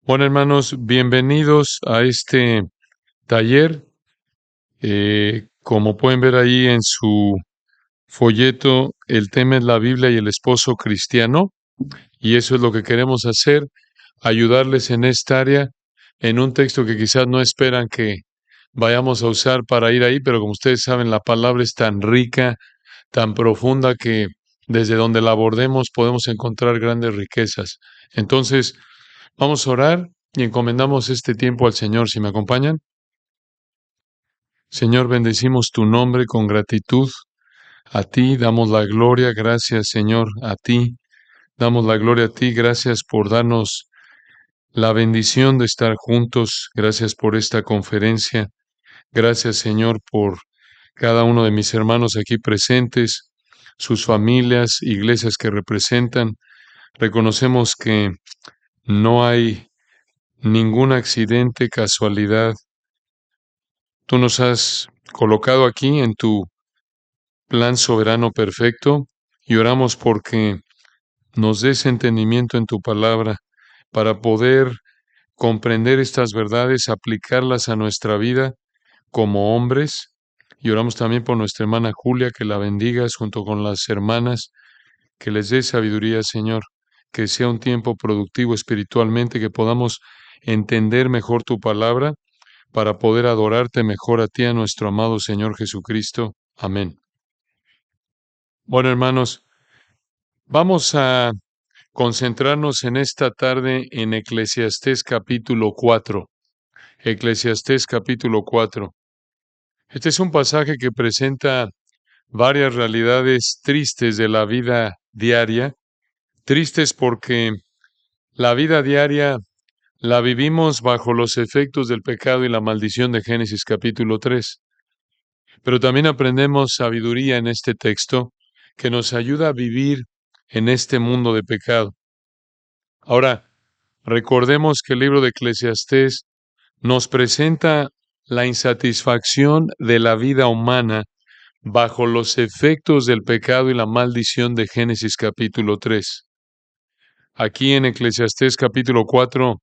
Bueno, hermanos, bienvenidos a este taller. Como pueden ver ahí en su folleto, el tema es la Biblia y el esposo cristiano, y eso es lo que queremos hacer, ayudarles en esta área, en un texto que quizás no esperan que vayamos a usar para ir ahí, pero como ustedes saben, la palabra es tan rica, tan profunda, que desde donde la abordemos podemos encontrar grandes riquezas. Entonces, vamos a orar y encomendamos este tiempo al Señor. Si me acompañan. Señor, bendecimos tu nombre con gratitud. A ti damos la gloria. Gracias, Señor, a ti. Damos la gloria a ti. Gracias por darnos la bendición de estar juntos. Gracias por esta conferencia. Gracias, Señor, por cada uno de mis hermanos aquí presentes, sus familias, iglesias que representan. Reconocemos que no hay ningún accidente, casualidad. Tú nos has colocado aquí en tu plan soberano perfecto y oramos porque nos des entendimiento en tu palabra para poder comprender estas verdades, aplicarlas a nuestra vida como hombres. Y oramos también por nuestra hermana Julia, que la bendigas junto con las hermanas, que les des sabiduría, Señor, que sea un tiempo productivo espiritualmente, que podamos entender mejor tu palabra para poder adorarte mejor a ti, a nuestro amado Señor Jesucristo. Amén. Bueno, hermanos, vamos a concentrarnos en esta tarde en Eclesiastés capítulo 4. Eclesiastés capítulo 4. Este es un pasaje que presenta varias realidades tristes de la vida diaria, tristes porque la vida diaria la vivimos bajo los efectos del pecado y la maldición de Génesis capítulo 3. Pero también aprendemos sabiduría en este texto que nos ayuda a vivir en este mundo de pecado. Ahora, recordemos que el libro de Eclesiastés nos presenta la insatisfacción de la vida humana bajo los efectos del pecado y la maldición de Génesis capítulo 3. Aquí en Eclesiastés capítulo 4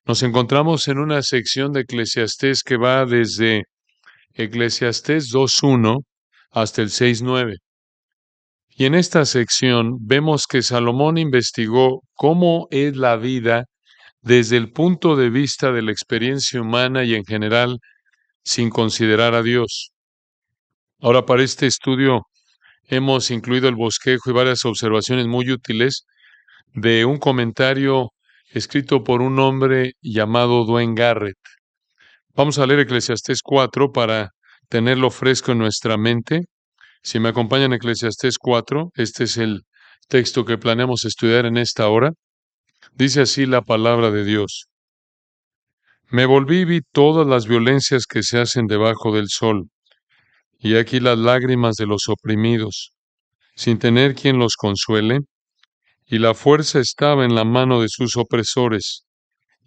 nos encontramos en una sección de Eclesiastés que va desde Eclesiastés 2:1 hasta el 6:9. Y en esta sección vemos que Salomón investigó cómo es la vida desde el punto de vista de la experiencia humana y en general sin considerar a Dios. Ahora, para este estudio hemos incluido el bosquejo y varias observaciones muy útiles de un comentario escrito por un hombre llamado Dwayne Garrett. Vamos a leer Eclesiastés 4 para tenerlo fresco en nuestra mente. Si me acompañan, Eclesiastés 4, este es el texto que planeamos estudiar en esta hora. Dice así la palabra de Dios. Me volví y vi todas las violencias que se hacen debajo del sol, y aquí las lágrimas de los oprimidos, sin tener quien los consuele, y la fuerza estaba en la mano de sus opresores,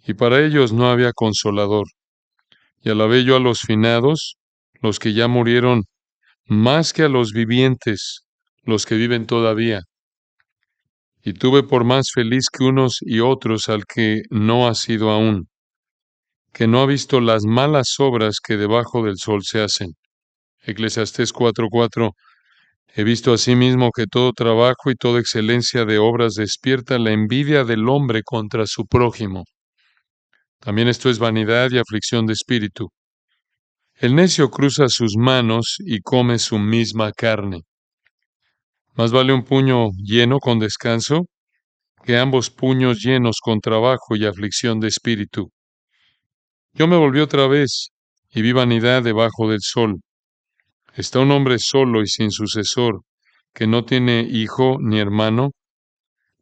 y para ellos no había consolador. Y alabé yo a los finados, los que ya murieron, más que a los vivientes, los que viven todavía. Y tuve por más feliz que unos y otros al que no ha sido aún, que no ha visto las malas obras que debajo del sol se hacen. Eclesiastés 4:4. He visto asimismo que todo trabajo y toda excelencia de obras despierta la envidia del hombre contra su prójimo. También esto es vanidad y aflicción de espíritu. El necio cruza sus manos y come su misma carne. Más vale un puño lleno con descanso que ambos puños llenos con trabajo y aflicción de espíritu. Yo me volví otra vez y vi vanidad debajo del sol. Está un hombre solo y sin sucesor, que no tiene hijo ni hermano,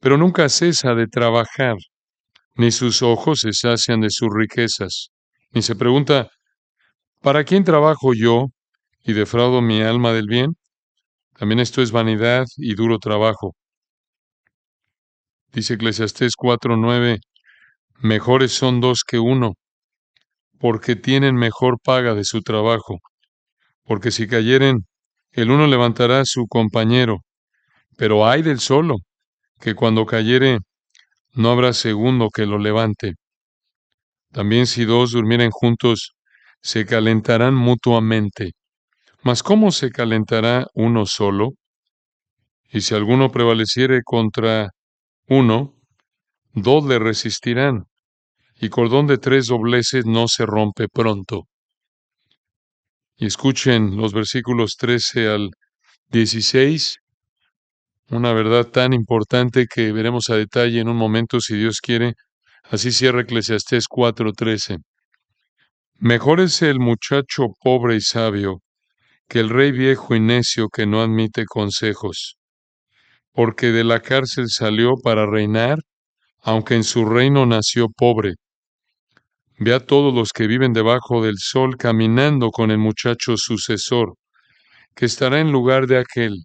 pero nunca cesa de trabajar, ni sus ojos se sacian de sus riquezas, ni se pregunta, ¿para quién trabajo yo y defraudo mi alma del bien? También esto es vanidad y duro trabajo. Dice Eclesiastés 4:9, mejores son dos que uno, porque tienen mejor paga de su trabajo, porque si cayeren, el uno levantará a su compañero, pero ay del solo, que cuando cayere no habrá segundo que lo levante. También si dos durmieren juntos, se calentarán mutuamente. Mas ¿cómo se calentará uno solo? Y si alguno prevaleciere contra uno, dos le resistirán, y cordón de tres dobleces no se rompe pronto. Y escuchen los versículos 13 al 16, una verdad tan importante que veremos a detalle en un momento si Dios quiere. Así cierra Eclesiastés 4:13. Mejor es el muchacho pobre y sabio que el rey viejo y necio que no admite consejos, porque de la cárcel salió para reinar, aunque en su reino nació pobre. Ve a todos los que viven debajo del sol caminando con el muchacho sucesor, que estará en lugar de aquel.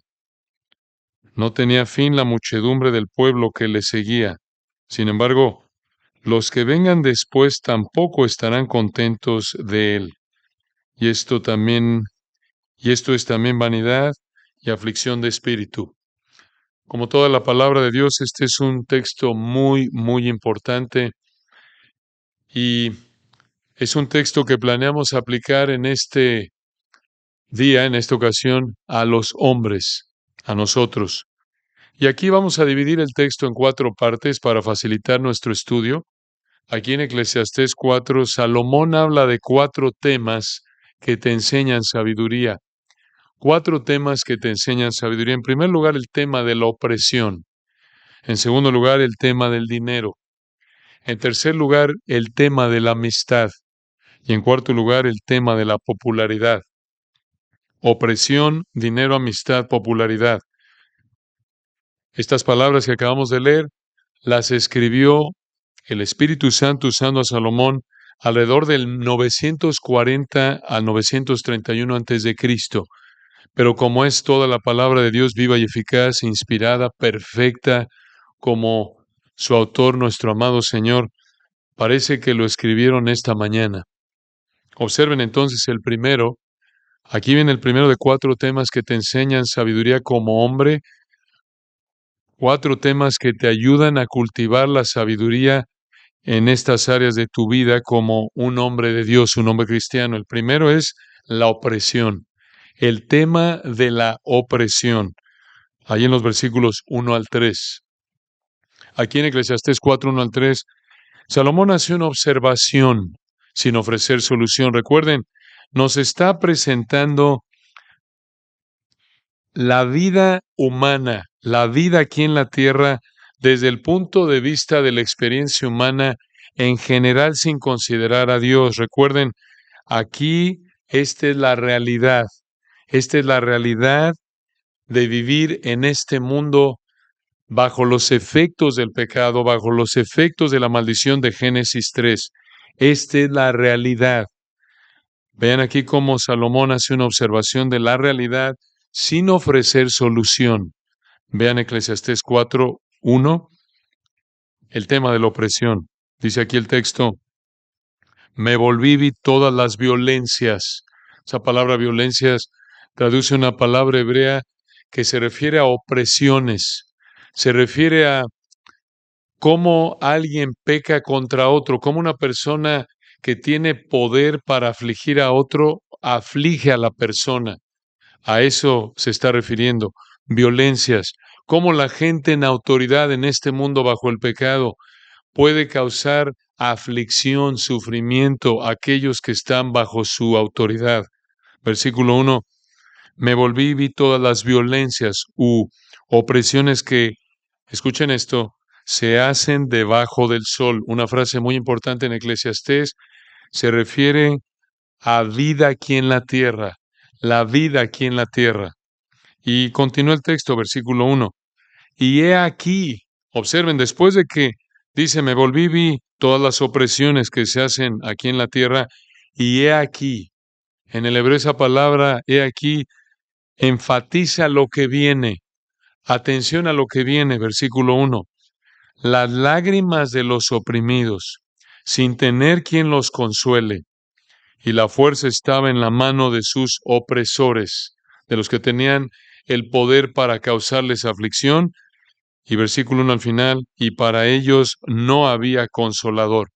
No tenía fin la muchedumbre del pueblo que le seguía. Sin embargo, los que vengan después tampoco estarán contentos de él. Y esto es también vanidad y aflicción de espíritu. Como toda la palabra de Dios, este es un texto muy, muy importante y es un texto que planeamos aplicar en este día, en esta ocasión, a los hombres, a nosotros. Y aquí vamos a dividir el texto en cuatro partes para facilitar nuestro estudio. Aquí en Eclesiastés 4, Salomón habla de cuatro temas que te enseñan sabiduría. Cuatro temas que te enseñan sabiduría. En primer lugar, el tema de la opresión. En segundo lugar, el tema del dinero. En tercer lugar, el tema de la amistad. Y en cuarto lugar, el tema de la popularidad. Opresión, dinero, amistad, popularidad. Estas palabras que acabamos de leer las escribió el Espíritu Santo usando a Salomón alrededor del 940 al 931 antes de Cristo. Pero como es toda la palabra de Dios viva y eficaz, inspirada, perfecta, como su autor, nuestro amado Señor, parece que lo escribieron esta mañana. Observen entonces el primero. Aquí viene el primero de cuatro temas que te enseñan sabiduría como hombre, cuatro temas que te ayudan a cultivar la sabiduría en estas áreas de tu vida como un hombre de Dios, un hombre cristiano. El primero es la opresión, el tema de la opresión, ahí en los versículos 1 al 3. Aquí en Eclesiastés 4, 1 al 3, Salomón hace una observación sin ofrecer solución. Recuerden, nos está presentando la vida humana, la vida aquí en la tierra, desde el punto de vista de la experiencia humana en general sin considerar a Dios. Recuerden, aquí esta es la realidad. Esta es la realidad de vivir en este mundo bajo los efectos del pecado, bajo los efectos de la maldición de Génesis 3. Esta es la realidad. Vean aquí cómo Salomón hace una observación de la realidad sin ofrecer solución. Vean Eclesiastés 4:1, el tema de la opresión. Dice aquí el texto, me volví vi todas las violencias. Esa palabra violencias traduce una palabra hebrea que se refiere a opresiones, se refiere a cómo alguien peca contra otro, cómo una persona que tiene poder para afligir a otro, aflige a la persona. A eso se está refiriendo. Violencias. Cómo la gente en autoridad en este mundo bajo el pecado puede causar aflicción, sufrimiento a aquellos que están bajo su autoridad. Versículo 1. Me volví y vi todas las violencias u opresiones que, escuchen esto, se hacen debajo del sol. Una frase muy importante en Eclesiastés se refiere a vida aquí en la tierra, la vida aquí en la tierra. Y continúa el texto, versículo 1. Y he aquí, observen, después de que dice, me volví, vi todas las opresiones que se hacen aquí en la tierra, y he aquí, en el hebreo esa palabra, he aquí, enfatiza lo que viene. Atención a lo que viene, versículo 1. Las lágrimas de los oprimidos, sin tener quien los consuele, y la fuerza estaba en la mano de sus opresores, de los que tenían el poder para causarles aflicción. Y versículo 1 al final, y para ellos no había consolador.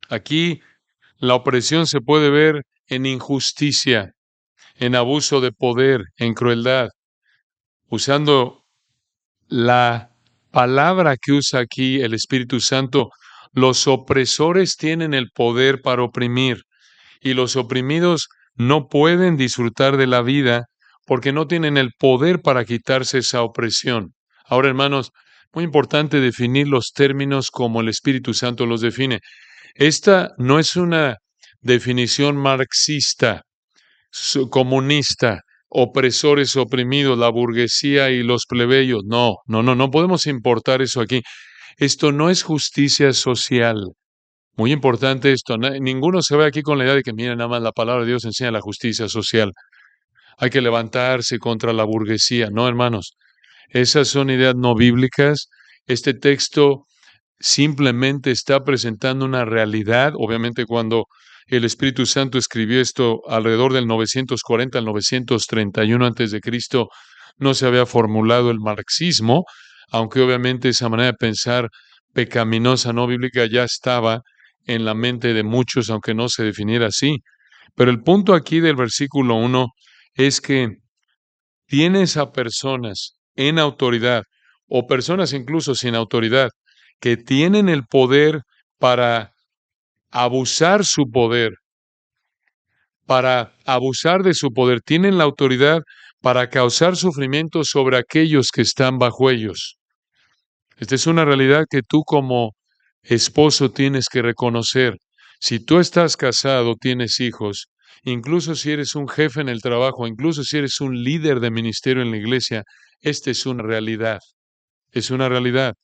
Aquí la opresión se puede ver en injusticia, en abuso de poder, en crueldad. Usando la palabra que usa aquí el Espíritu Santo, los opresores tienen el poder para oprimir y los oprimidos no pueden disfrutar de la vida porque no tienen el poder para quitarse esa opresión. Ahora, hermanos, muy importante definir los términos como el Espíritu Santo los define. Esta no es una definición marxista, comunista, opresores oprimidos, la burguesía y los plebeyos. No, no, no, no podemos importar eso aquí. Esto no es justicia social. Muy importante esto. Ninguno se va aquí con la idea de que, mira, nada más la palabra de Dios enseña la justicia social. Hay que levantarse contra la burguesía. No, hermanos. Esas son ideas no bíblicas. Este texto simplemente está presentando una realidad. Obviamente, cuando el Espíritu Santo escribió esto alrededor del 940 al 931 antes de Cristo, no se había formulado el marxismo, aunque obviamente esa manera de pensar pecaminosa no bíblica ya estaba en la mente de muchos, aunque no se definiera así. Pero el punto aquí del versículo 1 es que tienes a personas en autoridad o personas incluso sin autoridad que tienen el poder para abusar su poder, para abusar de su poder, tienen la autoridad para causar sufrimiento sobre aquellos que están bajo ellos. Esta es una realidad que tú como esposo tienes que reconocer. Si tú estás casado, tienes hijos, incluso si eres un jefe en el trabajo, incluso si eres un líder de ministerio en la iglesia, esta es una realidad. Es una realidad.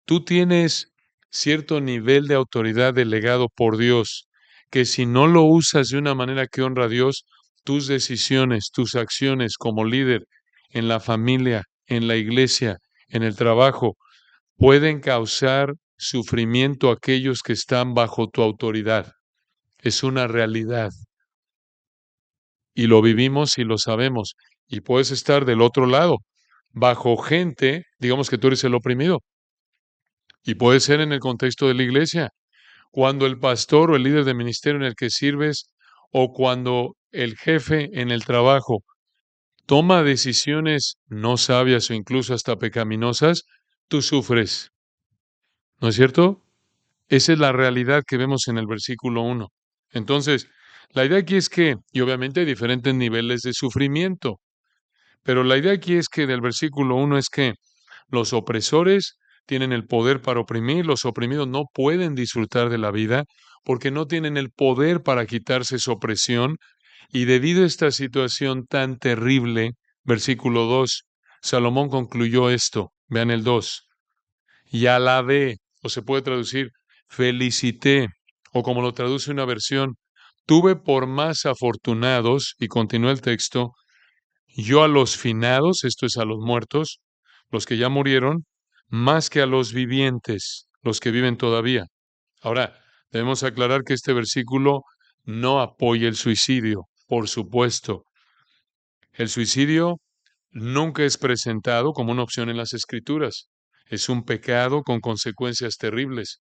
Tú tienes cierto nivel de autoridad delegado por Dios, que si no lo usas de una manera que honra a Dios, tus decisiones, tus acciones como líder en la familia, en la iglesia, en el trabajo, pueden causar sufrimiento a aquellos que están bajo tu autoridad. Es una realidad. Y lo vivimos y lo sabemos. Y puedes estar del otro lado, bajo gente, digamos que tú eres el oprimido. Y puede ser en el contexto de la iglesia, cuando el pastor o el líder de ministerio en el que sirves, o cuando el jefe en el trabajo toma decisiones no sabias o incluso hasta pecaminosas, tú sufres. ¿No es cierto? Esa es la realidad que vemos en el versículo 1. Entonces, la idea aquí es que, y obviamente hay diferentes niveles de sufrimiento, pero la idea aquí es que del versículo 1 es que los opresores tienen el poder para oprimir, los oprimidos no pueden disfrutar de la vida porque no tienen el poder para quitarse su opresión, y debido a esta situación tan terrible, versículo 2, Salomón concluyó esto, vean el 2, y alabé, o se puede traducir, felicité, o como lo traduce una versión, tuve por más afortunados, y continúa el texto, yo a los finados, esto es a los muertos, los que ya murieron, más que a los vivientes, los que viven todavía. Ahora, debemos aclarar que este versículo no apoya el suicidio, por supuesto. El suicidio nunca es presentado como una opción en las Escrituras. Es un pecado con consecuencias terribles.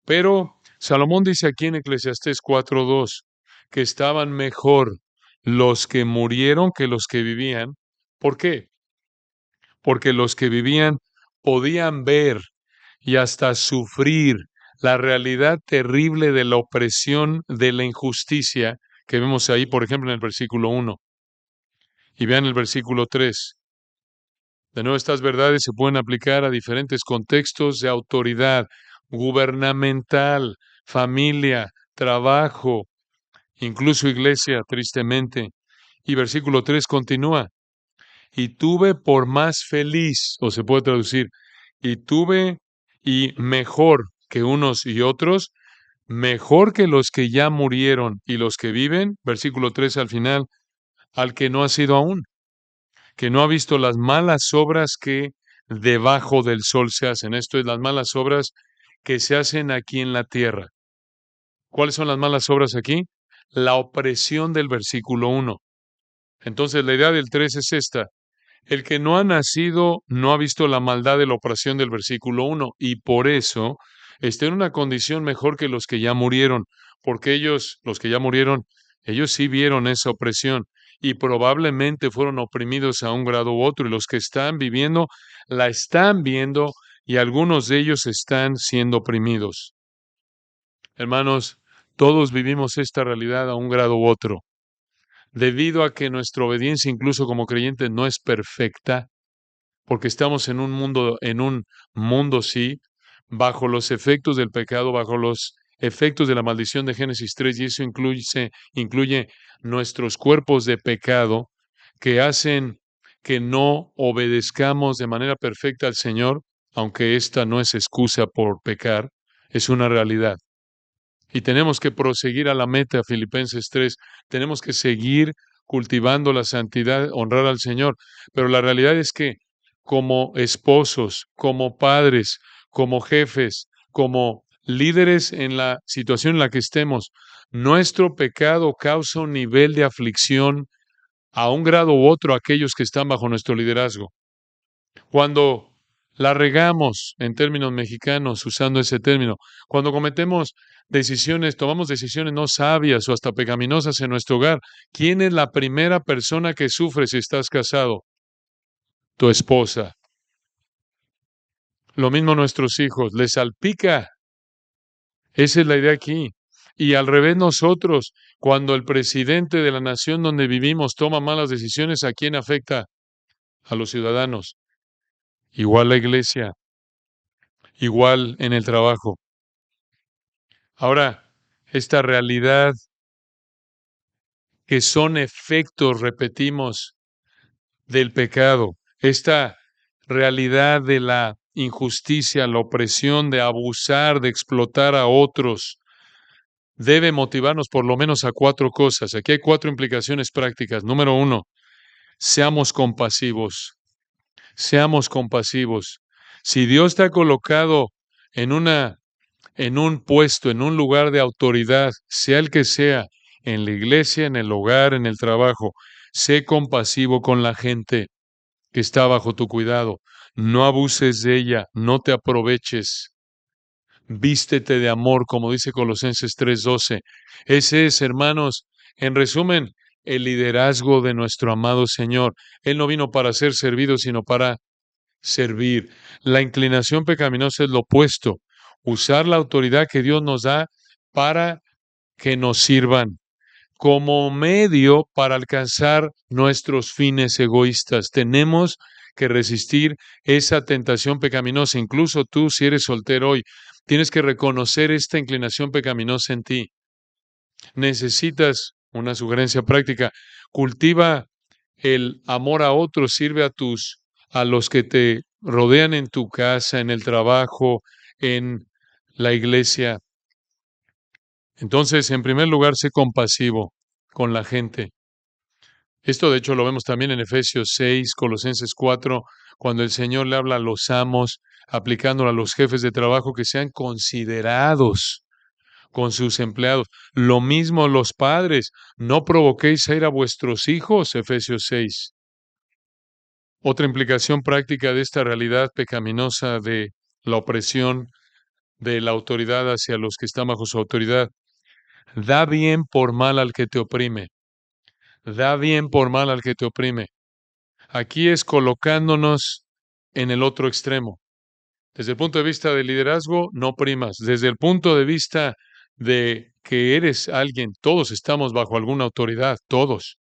Pero Salomón dice aquí en Eclesiastés 4:2 que estaban mejor los que murieron que los que vivían. ¿Por qué? Porque los que vivían podían ver y hasta sufrir la realidad terrible de la opresión, de la injusticia que vemos ahí, por ejemplo, en el versículo 1. Y vean el versículo 3. De nuevo, estas verdades se pueden aplicar a diferentes contextos de autoridad gubernamental, familia, trabajo, incluso iglesia, tristemente. Y versículo 3 continúa, y tuve por más feliz, o se puede traducir, y tuve y mejor que unos y otros, mejor que los que ya murieron y los que viven, versículo 3 al final, al que no ha sido aún, que no ha visto las malas obras que debajo del sol se hacen. Esto es las malas obras que se hacen aquí en la tierra. ¿Cuáles son las malas obras aquí? La opresión del versículo 1. Entonces la idea del 3 es esta. El que no ha nacido no ha visto la maldad de la opresión del versículo 1 y por eso esté en una condición mejor que los que ya murieron, porque ellos, los que ya murieron, ellos sí vieron esa opresión y probablemente fueron oprimidos a un grado u otro, y los que están viviendo la están viendo y algunos de ellos están siendo oprimidos. Hermanos, todos vivimos esta realidad a un grado u otro. Debido a que nuestra obediencia, incluso como creyentes, no es perfecta, porque estamos en un mundo sí, bajo los efectos del pecado, bajo los efectos de la maldición de Génesis 3, y eso incluye nuestros cuerpos de pecado que hacen que no obedezcamos de manera perfecta al Señor, aunque esta no es excusa por pecar, es una realidad. Y tenemos que proseguir a la meta, Filipenses 3. Tenemos que seguir cultivando la santidad, honrar al Señor. Pero la realidad es que como esposos, como padres, como jefes, como líderes en la situación en la que estemos, nuestro pecado causa un nivel de aflicción a un grado u otro a aquellos que están bajo nuestro liderazgo. Cuando la regamos, en términos mexicanos, usando ese término, cuando cometemos decisiones, tomamos decisiones no sabias o hasta pecaminosas en nuestro hogar, ¿quién es la primera persona que sufre si estás casado? Tu esposa. Lo mismo nuestros hijos, les salpica. Esa es la idea aquí. Y al revés nosotros, cuando el presidente de la nación donde vivimos toma malas decisiones, ¿a quién afecta? A los ciudadanos. Igual la iglesia, igual en el trabajo. Ahora, esta realidad que son efectos, repetimos, del pecado, esta realidad de la injusticia, la opresión, de abusar, de explotar a otros, debe motivarnos por lo menos a cuatro cosas. Aquí hay cuatro implicaciones prácticas. Número uno, seamos compasivos. Seamos compasivos. Si Dios te ha colocado en en un puesto, en un lugar de autoridad, sea el que sea, en la iglesia, en el hogar, en el trabajo, sé compasivo con la gente que está bajo tu cuidado. No abuses de ella, no te aproveches. Vístete de amor, como dice Colosenses 3:12. Ese es, hermanos, en resumen, el liderazgo de nuestro amado Señor. Él no vino para ser servido, sino para servir. La inclinación pecaminosa es lo opuesto, usar la autoridad que Dios nos da para que nos sirvan como medio para alcanzar nuestros fines egoístas. Tenemos que resistir esa tentación pecaminosa. Incluso tú, si eres soltero hoy, tienes que reconocer esta inclinación pecaminosa en ti. Necesitas una sugerencia práctica. Cultiva el amor a otros, sirve a los que te rodean en tu casa, en el trabajo, en la iglesia. Entonces, en primer lugar, sé compasivo con la gente. Esto, de hecho, lo vemos también en Efesios 6, Colosenses 4, cuando el Señor le habla a los amos, aplicándolo a los jefes de trabajo, que sean considerados con sus empleados. Lo mismo los padres, no provoquéis a ir a vuestros hijos, Efesios 6. Otra implicación práctica de esta realidad pecaminosa de la opresión de la autoridad hacia los que están bajo su autoridad. Da bien por mal al que te oprime. Da bien por mal al que te oprime. Aquí es colocándonos en el otro extremo. Desde el punto de vista del liderazgo, no primas. Desde el punto de vista de que eres alguien, todos estamos bajo alguna autoridad, todos.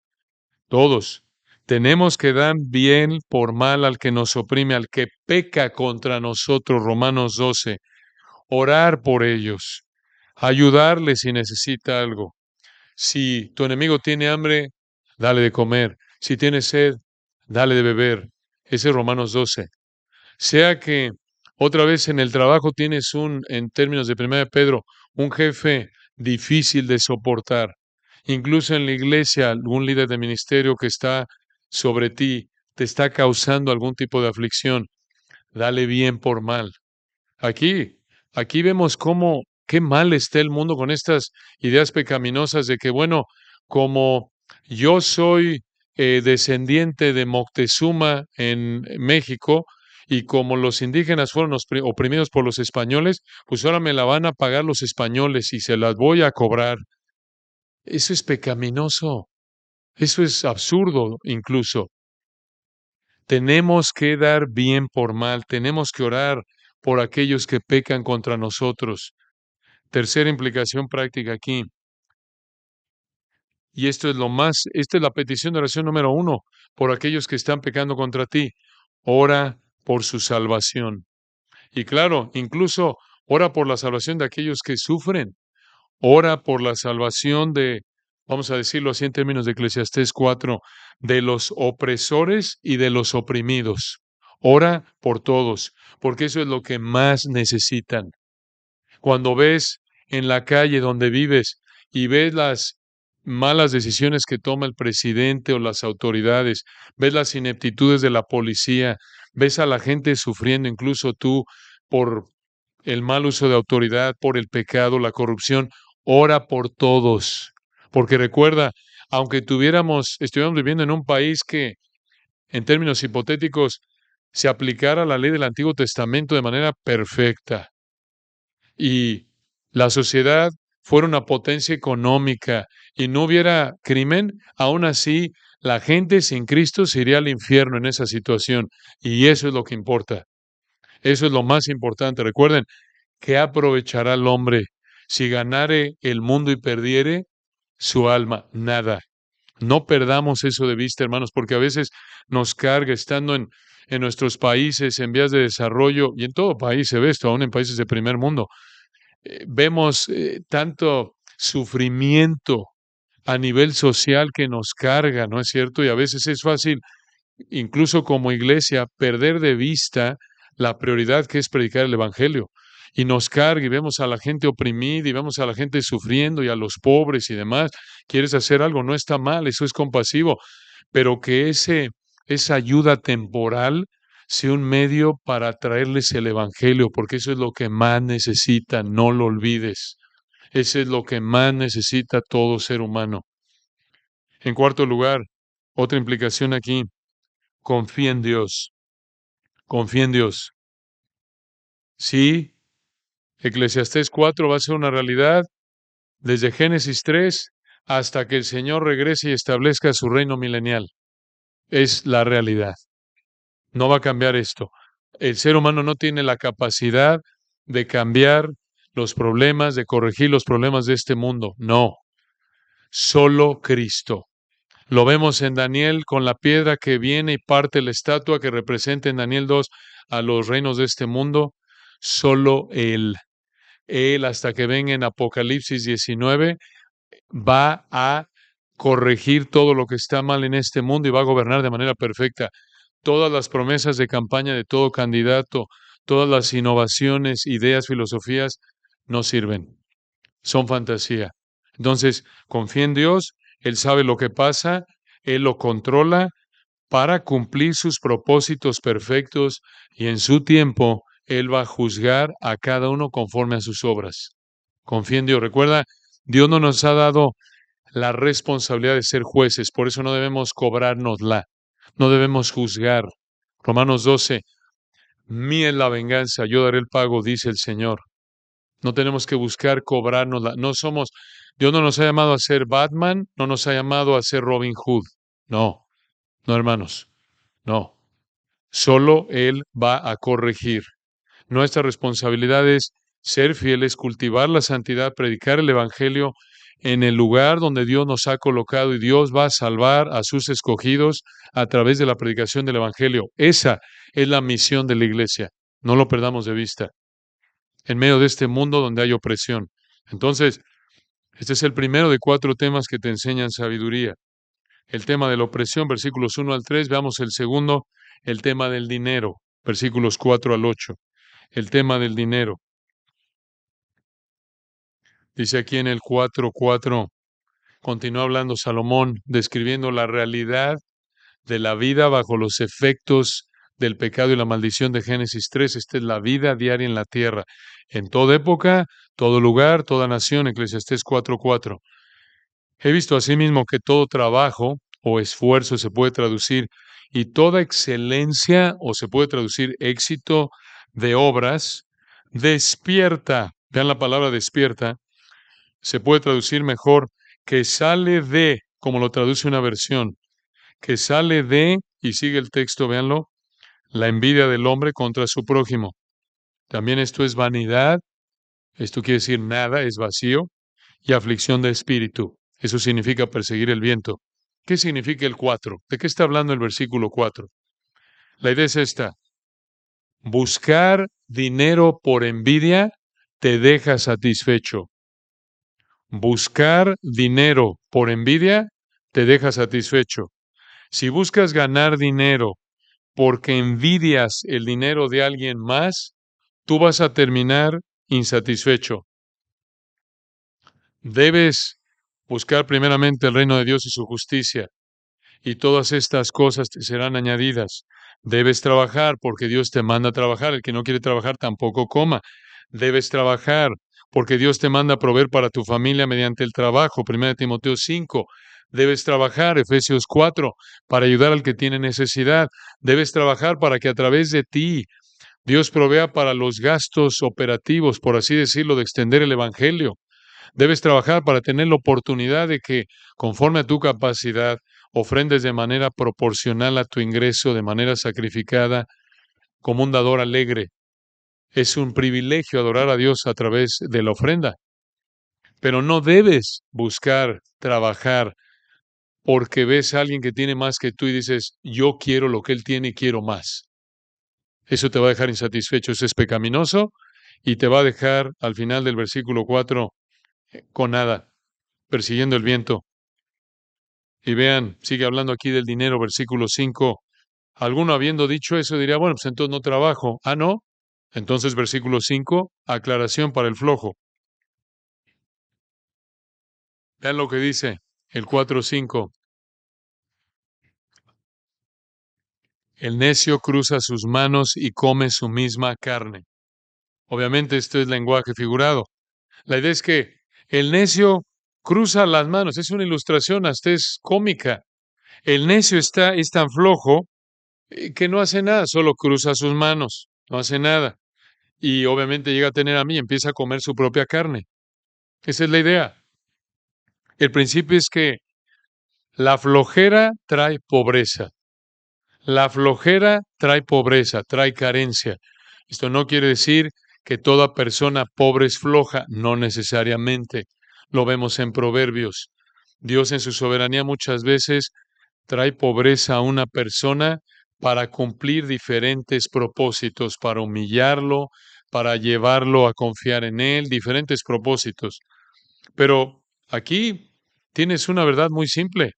Tenemos que dar bien por mal al que nos oprime, al que peca contra nosotros, Romanos 12. Orar por ellos, ayudarles si necesita algo. Si tu enemigo tiene hambre, dale de comer. Si tiene sed, dale de beber. Ese es Romanos 12. Sea que otra vez en el trabajo tienes en términos de 1 de Pedro, un jefe difícil de soportar. Incluso en la iglesia, algún líder de ministerio que está sobre ti, te está causando algún tipo de aflicción. Dale bien por mal. Aquí, aquí vemos qué mal está el mundo con estas ideas pecaminosas de que, bueno, como yo soy descendiente de Moctezuma en México, Y como los indígenas fueron oprimidos por los españoles, pues ahora me la van a pagar los españoles y se las voy a cobrar. Eso es pecaminoso, eso es absurdo incluso. Tenemos que dar bien por mal, tenemos que orar por aquellos que pecan contra nosotros. Tercera implicación práctica aquí, y esta es la petición de oración número uno, por aquellos que están pecando contra ti. Ora por su salvación. Y claro, incluso ora por la salvación de aquellos que sufren. Ora por la salvación de, vamos a decirlo así en términos de Eclesiastés 4, de los opresores y de los oprimidos. Ora por todos, porque eso es lo que más necesitan. Cuando ves en la calle donde vives y ves las malas decisiones que toma el presidente o las autoridades, ves las ineptitudes de la policía, ves a la gente sufriendo, incluso tú, por el mal uso de autoridad, por el pecado, la corrupción, ora por todos. Porque recuerda, aunque estuviéramos viviendo en un país que, en términos hipotéticos, se aplicara la ley del Antiguo Testamento de manera perfecta, y la sociedad fuera una potencia económica y no hubiera crimen, aún así la gente sin Cristo se iría al infierno en esa situación. Y eso es lo que importa. Eso es lo más importante. Recuerden, ¿qué aprovechará el hombre si ganare el mundo y perdiere su alma? Nada. No perdamos eso de vista, hermanos, porque a veces nos carga estando en nuestros países en vías de desarrollo, y en todo país se ve esto, aún en países de primer mundo. Vemos tanto sufrimiento a nivel social que nos carga, ¿no es cierto? Y a veces es fácil, incluso como iglesia, perder de vista la prioridad que es predicar el Evangelio. Y nos carga y vemos a la gente oprimida y vemos a la gente sufriendo y a los pobres y demás. ¿Quieres hacer algo? No está mal, eso es compasivo, pero que esa ayuda temporal sea un medio para traerles el Evangelio, porque eso es lo que más necesitan, no lo olvides. Eso es lo que más necesita todo ser humano. En cuarto lugar, otra implicación aquí, confía en Dios, confía en Dios. Sí, Eclesiastés 4 va a ser una realidad desde Génesis 3 hasta que el Señor regrese y establezca su reino milenial. Es la realidad. No va a cambiar esto. El ser humano no tiene la capacidad de cambiar los problemas, de corregir los problemas de este mundo. No, solo Cristo. Lo vemos en Daniel con la piedra que viene y parte la estatua que representa en Daniel 2 a los reinos de este mundo. Solo Él. Él, hasta que venga en Apocalipsis 19, va a corregir todo lo que está mal en este mundo y va a gobernar de manera perfecta. Todas las promesas de campaña de todo candidato, todas las innovaciones, ideas, filosofías, no sirven. Son fantasía. Entonces, confía en Dios, Él sabe lo que pasa, Él lo controla para cumplir sus propósitos perfectos y en su tiempo Él va a juzgar a cada uno conforme a sus obras. Confía en Dios. Recuerda, Dios no nos ha dado la responsabilidad de ser jueces, por eso no debemos cobrárnosla, no debemos juzgar. Romanos 12, mía es la venganza, yo daré el pago, dice el Señor. No tenemos que buscar cobrárnosla, Dios no nos ha llamado a ser Batman, no nos ha llamado a ser Robin Hood, no, no hermanos, no, solo Él va a corregir. Nuestra responsabilidad es ser fieles, cultivar la santidad, predicar el Evangelio en el lugar donde Dios nos ha colocado y Dios va a salvar a sus escogidos a través de la predicación del Evangelio. Esa es la misión de la iglesia. No lo perdamos de vista. En medio de este mundo donde hay opresión. Entonces, este es el primero de 4 temas que te enseñan sabiduría. El tema de la opresión, versículos 1 al 3. Veamos el segundo, el tema del dinero, versículos 4 al 8. El tema del dinero. Dice aquí en el 4:4, continúa hablando Salomón, describiendo la realidad de la vida bajo los efectos del pecado y la maldición de Génesis 3. Esta es la vida diaria en la tierra, en toda época, todo lugar, toda nación, Eclesiastés 4:4. He visto asimismo que todo trabajo o esfuerzo se puede traducir, y toda excelencia, o se puede traducir éxito de obras, despierta. Vean la palabra despierta. Se puede traducir mejor que sale de, como lo traduce una versión, que sale de, y sigue el texto, véanlo, la envidia del hombre contra su prójimo. También esto es vanidad, esto quiere decir nada, es vacío, y aflicción de espíritu. Eso significa perseguir el viento. ¿Qué significa el 4? ¿De qué está hablando el versículo 4? La idea es esta. Buscar dinero por envidia te deja satisfecho. Buscar dinero por envidia te deja satisfecho. Si buscas ganar dinero porque envidias el dinero de alguien más, tú vas a terminar insatisfecho. Debes buscar primeramente el reino de Dios y su justicia, y todas estas cosas te serán añadidas. Debes trabajar porque Dios te manda a trabajar. El que no quiere trabajar tampoco coma. Debes trabajar porque Dios te manda a proveer para tu familia mediante el trabajo. 1 Timoteo 5. Debes trabajar, Efesios 4, para ayudar al que tiene necesidad. Debes trabajar para que a través de ti Dios provea para los gastos operativos, por así decirlo, de extender el Evangelio. Debes trabajar para tener la oportunidad de que, conforme a tu capacidad, ofrendes de manera proporcional a tu ingreso, de manera sacrificada, como un dador alegre. Es un privilegio adorar a Dios a través de la ofrenda. Pero no debes buscar trabajar porque ves a alguien que tiene más que tú y dices, yo quiero lo que él tiene y quiero más. Eso te va a dejar insatisfecho, eso es pecaminoso y te va a dejar al final del versículo 4 con nada, persiguiendo el viento. Y vean, sigue hablando aquí del dinero, versículo 5. Alguno habiendo dicho eso diría, bueno, pues entonces no trabajo. Ah, no. Entonces, versículo 5, aclaración para el flojo. Vean lo que dice el 4:5. El necio cruza sus manos y come su misma carne. Obviamente esto es lenguaje figurado. La idea es que el necio cruza las manos. Es una ilustración, hasta es cómica. El necio es tan flojo que no hace nada, solo cruza sus manos, no hace nada. Y obviamente llega a tener a mí y empieza a comer su propia carne. Esa es la idea. El principio es que la flojera trae pobreza. La flojera trae pobreza, trae carencia. Esto no quiere decir que toda persona pobre es floja, no necesariamente. Lo vemos en Proverbios. Dios en su soberanía muchas veces trae pobreza a una persona para cumplir diferentes propósitos, para humillarlo, para llevarlo a confiar en Él, diferentes propósitos. Pero aquí tienes una verdad muy simple.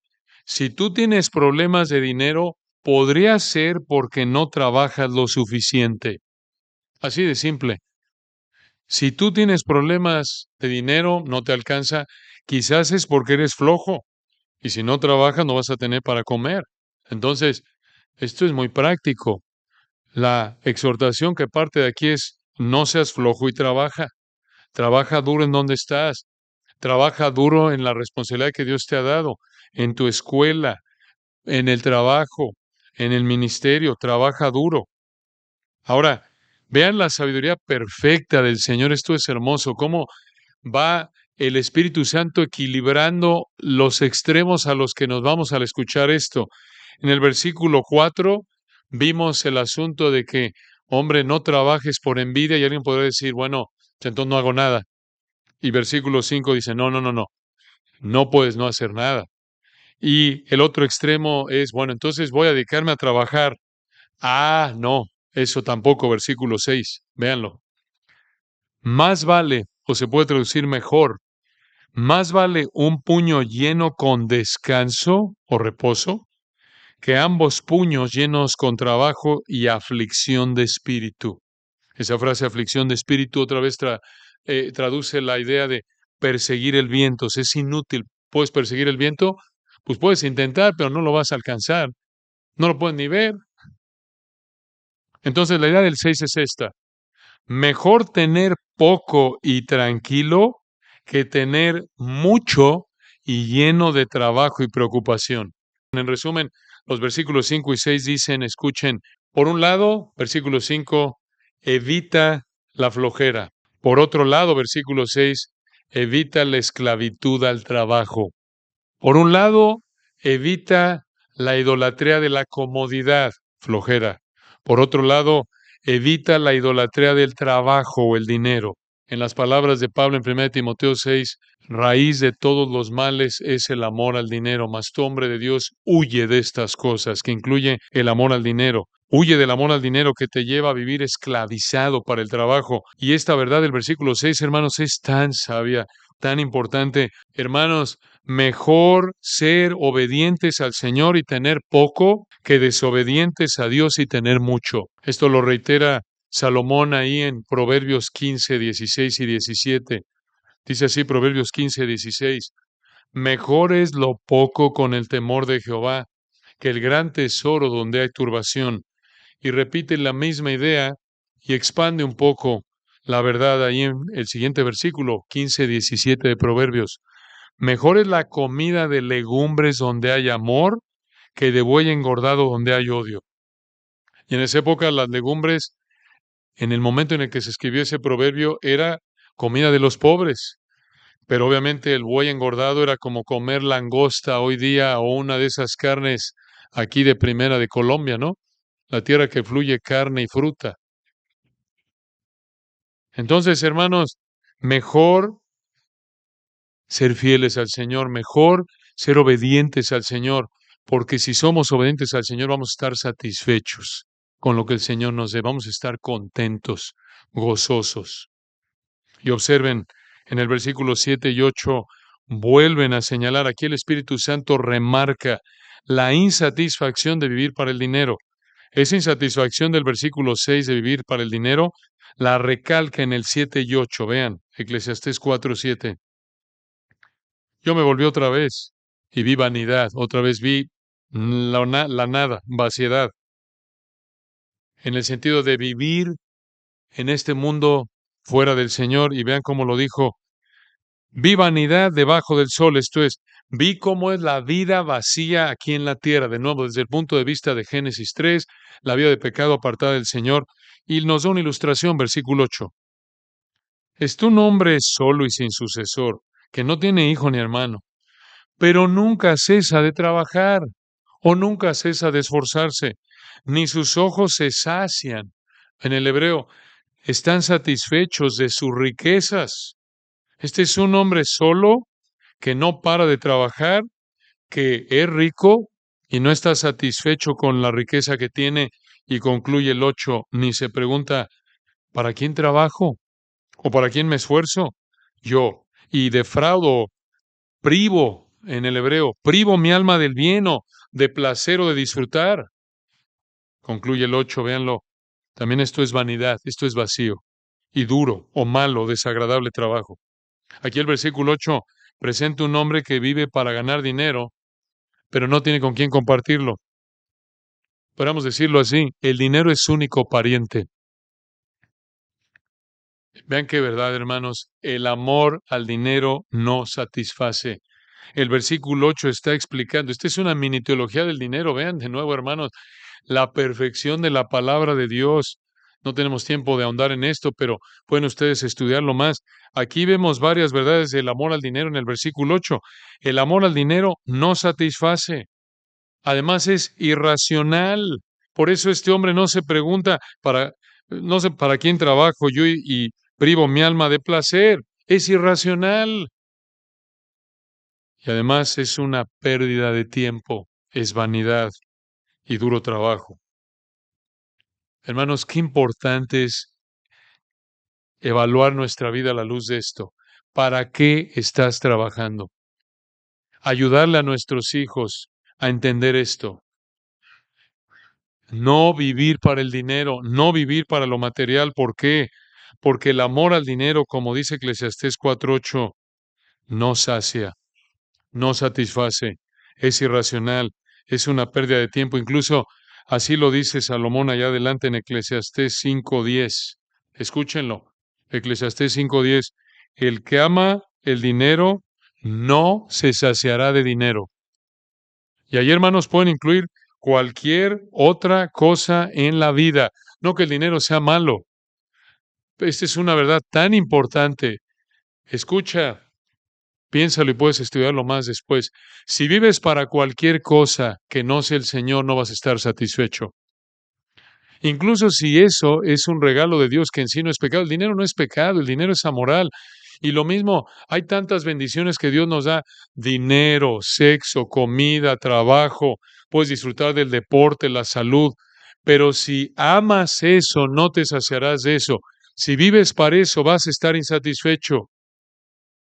Si tú tienes problemas de dinero, podría ser porque no trabajas lo suficiente. Así de simple. Si tú tienes problemas de dinero, no te alcanza, quizás es porque eres flojo. Y si no trabajas, no vas a tener para comer. Entonces, esto es muy práctico. La exhortación que parte de aquí es, no seas flojo y trabaja. Trabaja duro en donde estás. Trabaja duro en la responsabilidad que Dios te ha dado, en tu escuela, en el trabajo, en el ministerio. Trabaja duro. Ahora, vean la sabiduría perfecta del Señor. Esto es hermoso. Cómo va el Espíritu Santo equilibrando los extremos a los que nos vamos al escuchar esto. En el versículo 4 vimos el asunto de que, hombre, no trabajes por envidia, y alguien podrá decir, bueno, entonces no hago nada. Y versículo 5 dice, no, no, no, no, no puedes no hacer nada. Y el otro extremo es, bueno, entonces voy a dedicarme a trabajar. Ah, no, eso tampoco, versículo 6, véanlo. Más vale, o se puede traducir mejor, más vale un puño lleno con descanso o reposo que ambos puños llenos con trabajo y aflicción de espíritu. Esa frase aflicción de espíritu otra vez traduce la idea de perseguir el viento. Es inútil. ¿Puedes perseguir el viento? Pues puedes intentar, pero no lo vas a alcanzar. No lo puedes ni ver. Entonces la idea del 6 es esta. Mejor tener poco y tranquilo que tener mucho y lleno de trabajo y preocupación. En resumen, los versículos 5 y 6 dicen, escuchen, por un lado, versículo 5, evita la flojera. Por otro lado, versículo 6, evita la esclavitud al trabajo. Por un lado, evita la idolatría de la comodidad, flojera. Por otro lado, evita la idolatría del trabajo o el dinero. En las palabras de Pablo en 1 Timoteo 6, raíz de todos los males es el amor al dinero, mas tú, hombre de Dios, huye de estas cosas, que incluye el amor al dinero. Huye del amor al dinero que te lleva a vivir esclavizado para el trabajo. Y esta verdad del versículo 6, hermanos, es tan sabia, tan importante. Hermanos, mejor ser obedientes al Señor y tener poco que desobedientes a Dios y tener mucho. Esto lo reitera Salomón ahí en Proverbios 15, 16 y 17. Dice así Proverbios 15, 16. Mejor es lo poco con el temor de Jehová que el gran tesoro donde hay turbación. Y repite la misma idea y expande un poco la verdad ahí en el siguiente versículo, 15, 17 de Proverbios. Mejor es la comida de legumbres donde hay amor que de buey engordado donde hay odio. Y en esa época las legumbres, en el momento en el que se escribió ese proverbio, era comida de los pobres. Pero obviamente el buey engordado era como comer langosta hoy día o una de esas carnes aquí de primera de Colombia, ¿no? La tierra que fluye carne y fruta. Entonces, hermanos, mejor ser fieles al Señor, mejor ser obedientes al Señor, porque si somos obedientes al Señor vamos a estar satisfechos con lo que el Señor nos dé, vamos a estar contentos, gozosos. Y observen, en el versículo 7 y 8 vuelven a señalar, aquí el Espíritu Santo remarca la insatisfacción de vivir para el dinero. Esa insatisfacción del versículo 6 de vivir para el dinero la recalca en el 7 y 8. Vean, Eclesiastés 4, 7. Yo me volví otra vez y vi vanidad, otra vez vi la nada, vaciedad, en el sentido de vivir en este mundo fuera del Señor. Y vean cómo lo dijo, vi vanidad debajo del sol, esto es, vi cómo es la vida vacía aquí en la tierra, de nuevo, desde el punto de vista de Génesis 3, la vida de pecado apartada del Señor. Y nos da una ilustración, versículo 8. Está un hombre solo y sin sucesor, que no tiene hijo ni hermano, pero nunca cesa de trabajar o nunca cesa de esforzarse, ni sus ojos se sacian. En el hebreo, están satisfechos de sus riquezas. Este es un hombre solo que no para de trabajar, que es rico y no está satisfecho con la riqueza que tiene, y concluye el 8, ni se pregunta, ¿para quién trabajo? ¿O para quién me esfuerzo? Yo, y defraudo, privo, en el hebreo, privo mi alma del bien o de placer o de disfrutar. Concluye el 8, véanlo. También esto es vanidad, esto es vacío y duro o malo, desagradable trabajo. Aquí el versículo 8 presenta un hombre que vive para ganar dinero, pero no tiene con quién compartirlo. Podríamos decirlo así, el dinero es su único pariente. Vean qué verdad, hermanos, el amor al dinero no satisface. El versículo 8 está explicando, esta es una mini teología del dinero, vean de nuevo, hermanos, la perfección de la palabra de Dios. No tenemos tiempo de ahondar en esto, pero pueden ustedes estudiarlo más. Aquí vemos varias verdades del amor al dinero en el versículo 8. El amor al dinero no satisface. Además es irracional. Por eso este hombre no se pregunta no sé para quién trabajo yo y privo mi alma de placer. Es irracional. Y además es una pérdida de tiempo, es vanidad y duro trabajo. Hermanos, qué importante es evaluar nuestra vida a la luz de esto. ¿Para qué estás trabajando? Ayudarle a nuestros hijos a entender esto. No vivir para el dinero, no vivir para lo material. ¿Por qué? Porque el amor al dinero, como dice Eclesiastés 4:8, no sacia, no satisface, es irracional, es una pérdida de tiempo. Incluso así lo dice Salomón allá adelante en Eclesiastés 5:10. Escúchenlo. Eclesiastés 5:10. El que ama el dinero no se saciará de dinero. Y ahí, hermanos, pueden incluir cualquier otra cosa en la vida. No que el dinero sea malo. Esta es una verdad tan importante. Escucha, piénsalo y puedes estudiarlo más después. Si vives para cualquier cosa que no sea el Señor, no vas a estar satisfecho. Incluso si eso es un regalo de Dios que en sí no es pecado, el dinero no es pecado, el dinero es amoral. Y lo mismo, hay tantas bendiciones que Dios nos da: dinero, sexo, comida, trabajo, puedes disfrutar del deporte, la salud. Pero si amas eso, no te saciarás de eso. Si vives para eso, vas a estar insatisfecho,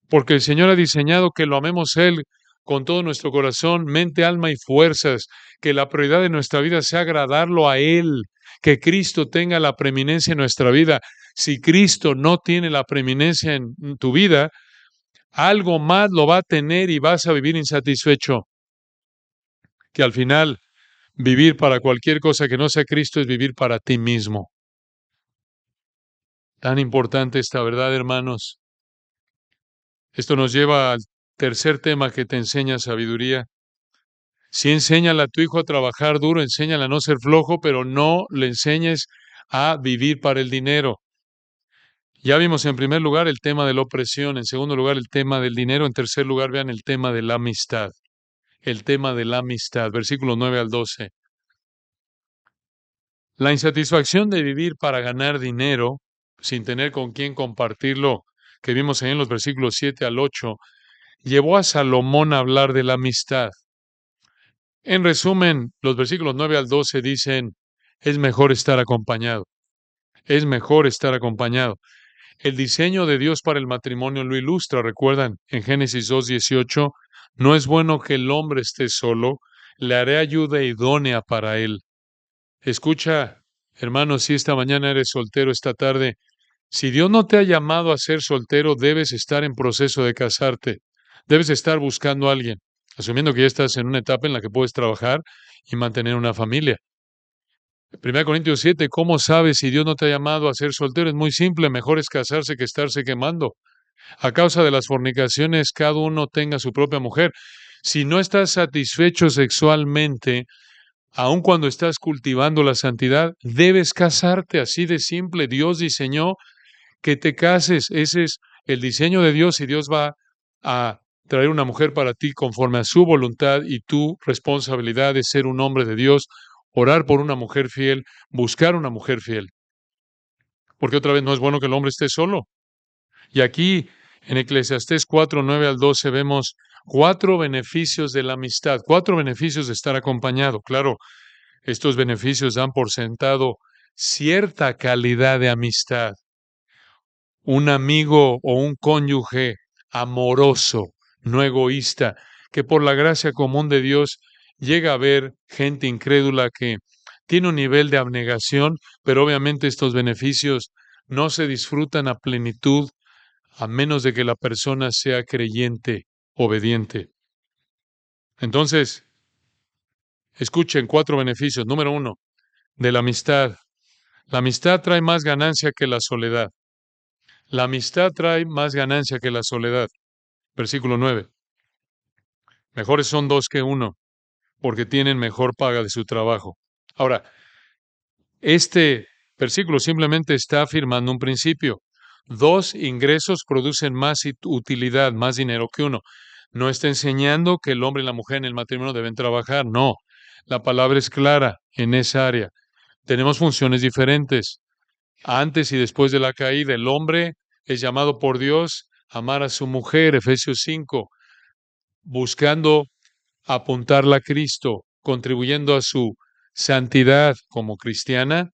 porque el Señor ha diseñado que lo amemos a Él con todo nuestro corazón, mente, alma y fuerzas, que la prioridad de nuestra vida sea agradarlo a Él, que Cristo tenga la preeminencia en nuestra vida. Si Cristo no tiene la preeminencia en tu vida, algo más lo va a tener y vas a vivir insatisfecho, que al final vivir para cualquier cosa que no sea Cristo es vivir para ti mismo. Tan importante esta verdad, hermanos. Esto nos lleva al tercer tema que te enseña sabiduría. Sí, enséñale a tu hijo a trabajar duro, enséñale a no ser flojo, pero no le enseñes a vivir para el dinero. Ya vimos en primer lugar el tema de la opresión, en segundo lugar el tema del dinero, en tercer lugar vean el tema de la amistad. El tema de la amistad, versículos 9 al 12. La insatisfacción de vivir para ganar dinero sin tener con quién compartirlo, que vimos ahí en los versículos 7 al 8, llevó a Salomón a hablar de la amistad. En resumen, los versículos 9 al 12 dicen: es mejor estar acompañado, es mejor estar acompañado. El diseño de Dios para el matrimonio lo ilustra, recuerdan, en Génesis 2:18, no es bueno que el hombre esté solo, le haré ayuda idónea para él. Escucha, hermano, si esta mañana eres soltero, esta tarde, si Dios no te ha llamado a ser soltero, debes estar en proceso de casarte, debes estar buscando a alguien, asumiendo que ya estás en una etapa en la que puedes trabajar y mantener una familia. 1 Corintios 7, ¿cómo sabes si Dios no te ha llamado a ser soltero? Es muy simple, mejor es casarse que estarse quemando. A causa de las fornicaciones, cada uno tenga su propia mujer. Si no estás satisfecho sexualmente, aun cuando estás cultivando la santidad, debes casarte, así de simple. Dios diseñó que te cases, ese es el diseño de Dios, y Dios va a traer una mujer para ti conforme a su voluntad, y tu responsabilidad es ser un hombre de Dios, orar por una mujer fiel, buscar una mujer fiel. Porque otra vez no es bueno que el hombre esté solo. Y aquí en Eclesiastés 4, 9 al 12 vemos cuatro beneficios de la amistad, cuatro beneficios de estar acompañado. Claro, estos beneficios dan por sentado cierta calidad de amistad. Un amigo o un cónyuge amoroso, no egoísta, que por la gracia común de Dios llega a ver gente incrédula que tiene un nivel de abnegación, pero obviamente estos beneficios no se disfrutan a plenitud a menos de que la persona sea creyente, obediente. Entonces, escuchen cuatro beneficios. Número uno, de la amistad. La amistad trae más ganancia que la soledad. La amistad trae más ganancia que la soledad. Versículo 9. Mejores son dos que uno, porque tienen mejor paga de su trabajo. Ahora, este versículo simplemente está afirmando un principio. Dos ingresos producen más utilidad, más dinero que uno. No está enseñando que el hombre y la mujer en el matrimonio deben trabajar, no. La palabra es clara en esa área. Tenemos funciones diferentes. Antes y después de la caída, el hombre es llamado por Dios a amar a su mujer, Efesios 5, buscando apuntarla a Cristo, contribuyendo a su santidad como cristiana,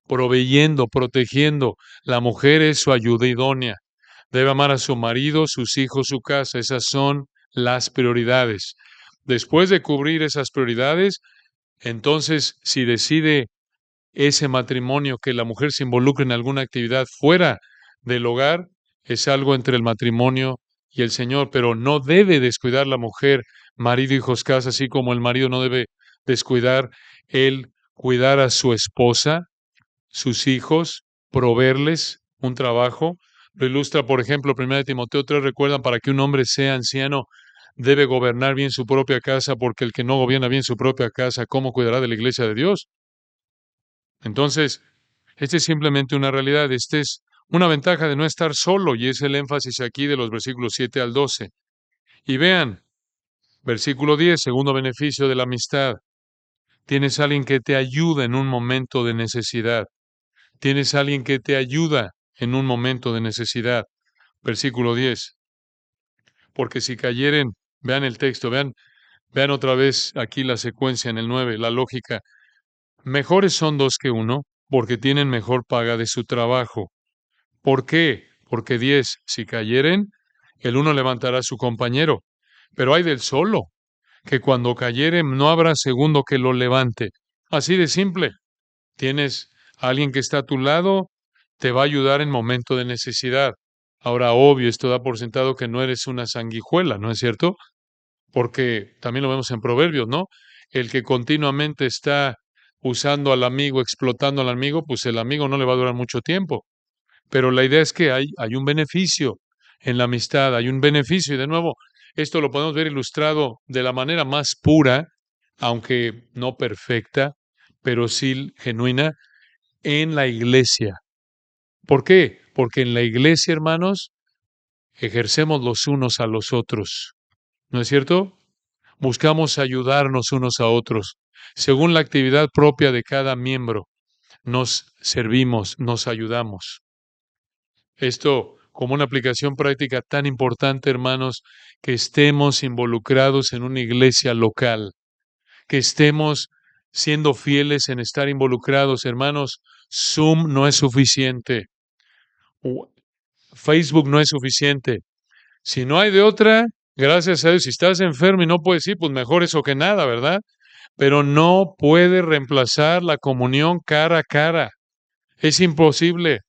proveyendo, protegiendo. La mujer es su ayuda idónea. Debe amar a su marido, sus hijos, su casa. Esas son las prioridades. Después de cubrir esas prioridades, entonces, si decide ese matrimonio que la mujer se involucre en alguna actividad fuera del hogar, es algo entre el matrimonio y el Señor, pero no debe descuidar la mujer, marido, hijos, casa, así como el marido no debe descuidar el cuidar a su esposa, sus hijos, proveerles un trabajo. Lo ilustra, por ejemplo, 1 Timoteo 3, recuerdan, para que un hombre sea anciano, debe gobernar bien su propia casa, porque el que no gobierna bien su propia casa, ¿cómo cuidará de la iglesia de Dios? Entonces, este es simplemente una realidad. Este es una ventaja de no estar solo, y es el énfasis aquí de los versículos 7 al 12. Y vean, versículo 10, segundo beneficio de la amistad. Tienes alguien que te ayuda en un momento de necesidad. Tienes alguien que te ayuda en un momento de necesidad. Versículo 10. Porque si cayeren, vean el texto, vean otra vez aquí la secuencia en el 9, la lógica. Mejores son dos que uno, porque tienen mejor paga de su trabajo. ¿Por qué? Porque 10, si cayeren, el uno levantará a su compañero. Pero hay del solo, que cuando cayere no habrá segundo que lo levante. Así de simple. Tienes a alguien que está a tu lado, te va a ayudar en momento de necesidad. Ahora, obvio, esto da por sentado que no eres una sanguijuela, ¿no es cierto? Porque también lo vemos en Proverbios, ¿no? El que continuamente está usando al amigo, explotando al amigo, pues el amigo no le va a durar mucho tiempo. Pero la idea es que hay un beneficio en la amistad, hay un beneficio. Y de nuevo, esto lo podemos ver ilustrado de la manera más pura, aunque no perfecta, pero sí genuina, en la iglesia. ¿Por qué? Porque en la iglesia, hermanos, ejercemos los unos a los otros. ¿No es cierto? Buscamos ayudarnos unos a otros. Según la actividad propia de cada miembro, nos servimos, nos ayudamos. Esto como una aplicación práctica tan importante, hermanos, que estemos involucrados en una iglesia local, que estemos siendo fieles en estar involucrados, hermanos. Zoom no es suficiente. Facebook no es suficiente. Si no hay de otra, gracias a Dios, si estás enfermo y no puedes ir, pues mejor eso que nada, ¿verdad? Pero no puede reemplazar la comunión cara a cara. Es imposible.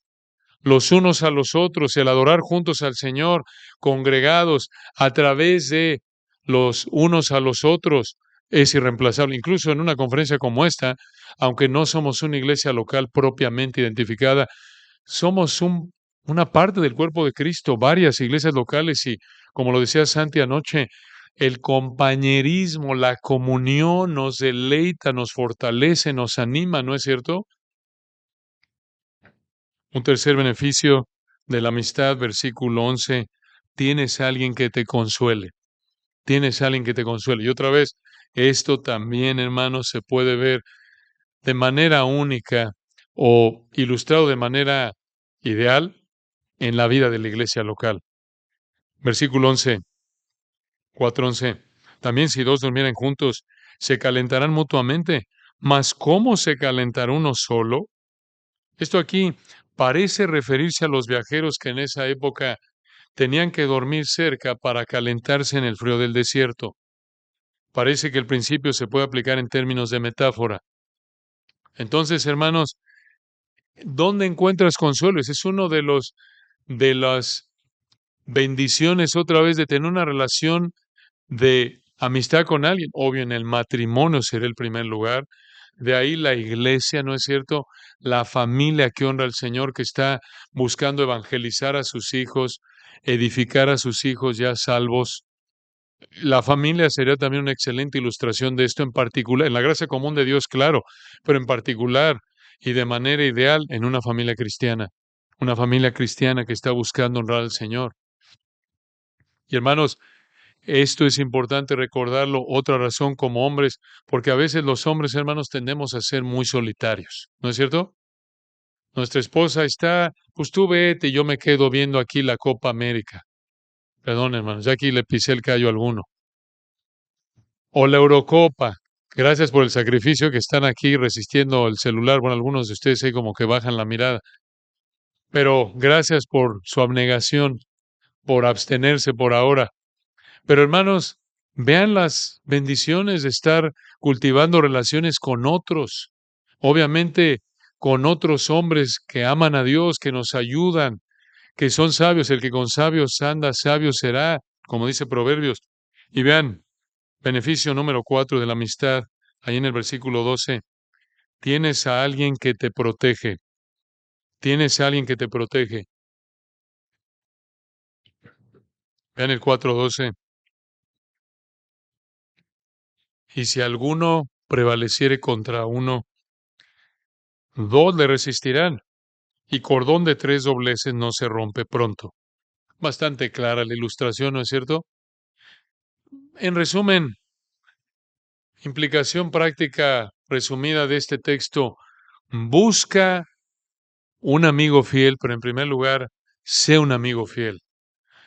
Los unos a los otros, el adorar juntos al Señor, congregados a través de los unos a los otros, es irreemplazable. Incluso en una conferencia como esta, aunque no somos una iglesia local propiamente identificada, somos una parte del cuerpo de Cristo, varias iglesias locales y, como lo decía Santi anoche, el compañerismo, la comunión nos deleita, nos fortalece, nos anima, ¿no es cierto? Un tercer beneficio de la amistad, versículo 11, tienes a alguien que te consuele, tienes a alguien que te consuele. Y otra vez, esto también, hermanos, se puede ver de manera única o ilustrado de manera ideal en la vida de la iglesia local. Versículo 11, 4:11. También si dos durmieran juntos, se calentarán mutuamente, mas ¿cómo se calentará uno solo? Esto aquí parece referirse a los viajeros que en esa época tenían que dormir cerca para calentarse en el frío del desierto. Parece que el principio se puede aplicar en términos de metáfora. Entonces, hermanos, ¿dónde encuentras consuelo? Ese es uno de las bendiciones otra vez de tener una relación de amistad con alguien. Obvio, en el matrimonio será el primer lugar. De ahí la iglesia, ¿no es cierto? La familia que honra al Señor, que está buscando evangelizar a sus hijos, edificar a sus hijos ya salvos. La familia sería también una excelente ilustración de esto en particular, en la gracia común de Dios, claro, pero en particular y de manera ideal en una familia cristiana que está buscando honrar al Señor. Y hermanos, esto es importante recordarlo, otra razón como hombres, porque a veces los hombres, hermanos, tendemos a ser muy solitarios, ¿no es cierto? Nuestra esposa está, pues tú vete, yo me quedo viendo aquí la Copa América. Perdón, hermanos, ya aquí le pisé el callo a alguno. O la Eurocopa. Gracias por el sacrificio que están aquí resistiendo el celular. Bueno, algunos de ustedes ahí como que bajan la mirada. Pero gracias por su abnegación, por abstenerse por ahora. Pero hermanos, vean las bendiciones de estar cultivando relaciones con otros. Obviamente con otros hombres que aman a Dios, que nos ayudan, que son sabios. El que con sabios anda, sabio será, como dice Proverbios. Y vean, beneficio número 4 de la amistad, ahí en el versículo 12. Tienes a alguien que te protege. Tienes a alguien que te protege. Vean el 4:12. Y si alguno prevaleciere contra uno, dos le resistirán, y cordón de tres dobleces no se rompe pronto. Bastante clara la ilustración, ¿no es cierto? En resumen, implicación práctica resumida de este texto, busca un amigo fiel, pero en primer lugar, sé un amigo fiel.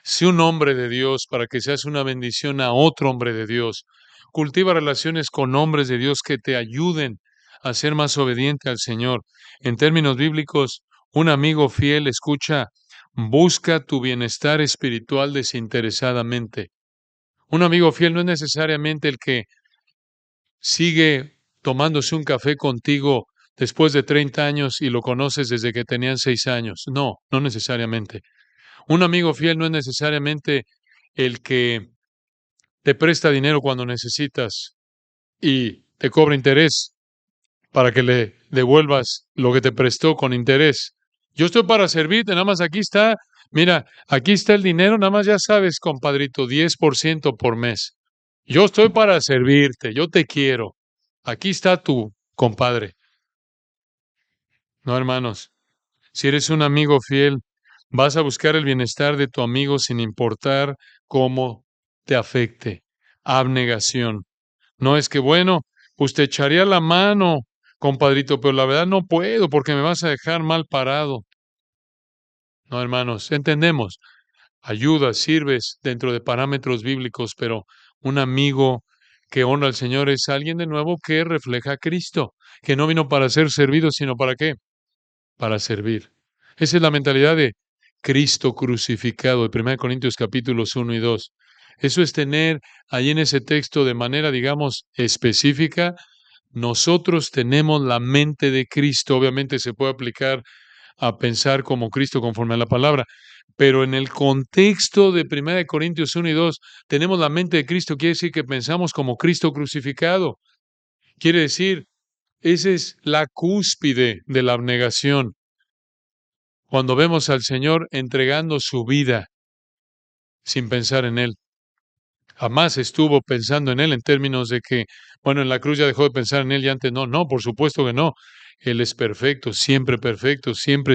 Sé un hombre de Dios para que seas una bendición a otro hombre de Dios. Cultiva relaciones con hombres de Dios que te ayuden a ser más obediente al Señor. En términos bíblicos, un amigo fiel, escucha, busca tu bienestar espiritual desinteresadamente. Un amigo fiel no es necesariamente el que sigue tomándose un café contigo después de 30 años y lo conoces desde que tenían 6 años. No, no necesariamente. Un amigo fiel no es necesariamente el que te presta dinero cuando necesitas y te cobra interés para que le devuelvas lo que te prestó con interés. Yo estoy para servirte, nada más aquí está, mira, aquí está el dinero, nada más ya sabes, compadrito, 10% por mes. Yo estoy para servirte, yo te quiero. Aquí está tu compadre. No, hermanos, si eres un amigo fiel, vas a buscar el bienestar de tu amigo sin importar cómo te afecte. Abnegación. No es que, bueno, pues te echaría la mano, compadrito, pero la verdad no puedo porque me vas a dejar mal parado. No, hermanos, entendemos. Ayudas, sirves dentro de parámetros bíblicos, pero un amigo que honra al Señor es alguien de nuevo que refleja a Cristo, que no vino para ser servido, sino para qué? Para servir. Esa es la mentalidad de Cristo crucificado, de 1 Corintios capítulos 1 y 2. Eso es tener ahí en ese texto de manera, digamos, específica. Nosotros tenemos la mente de Cristo. Obviamente se puede aplicar a pensar como Cristo conforme a la palabra, pero en el contexto de 1 Corintios 1 y 2, tenemos la mente de Cristo, quiere decir que pensamos como Cristo crucificado. Quiere decir, esa es la cúspide de la abnegación. Cuando vemos al Señor entregando su vida sin pensar en Él. Jamás estuvo pensando en Él en términos de que, bueno, en la cruz ya dejó de pensar en Él y antes no. No, por supuesto que no. Él es perfecto, siempre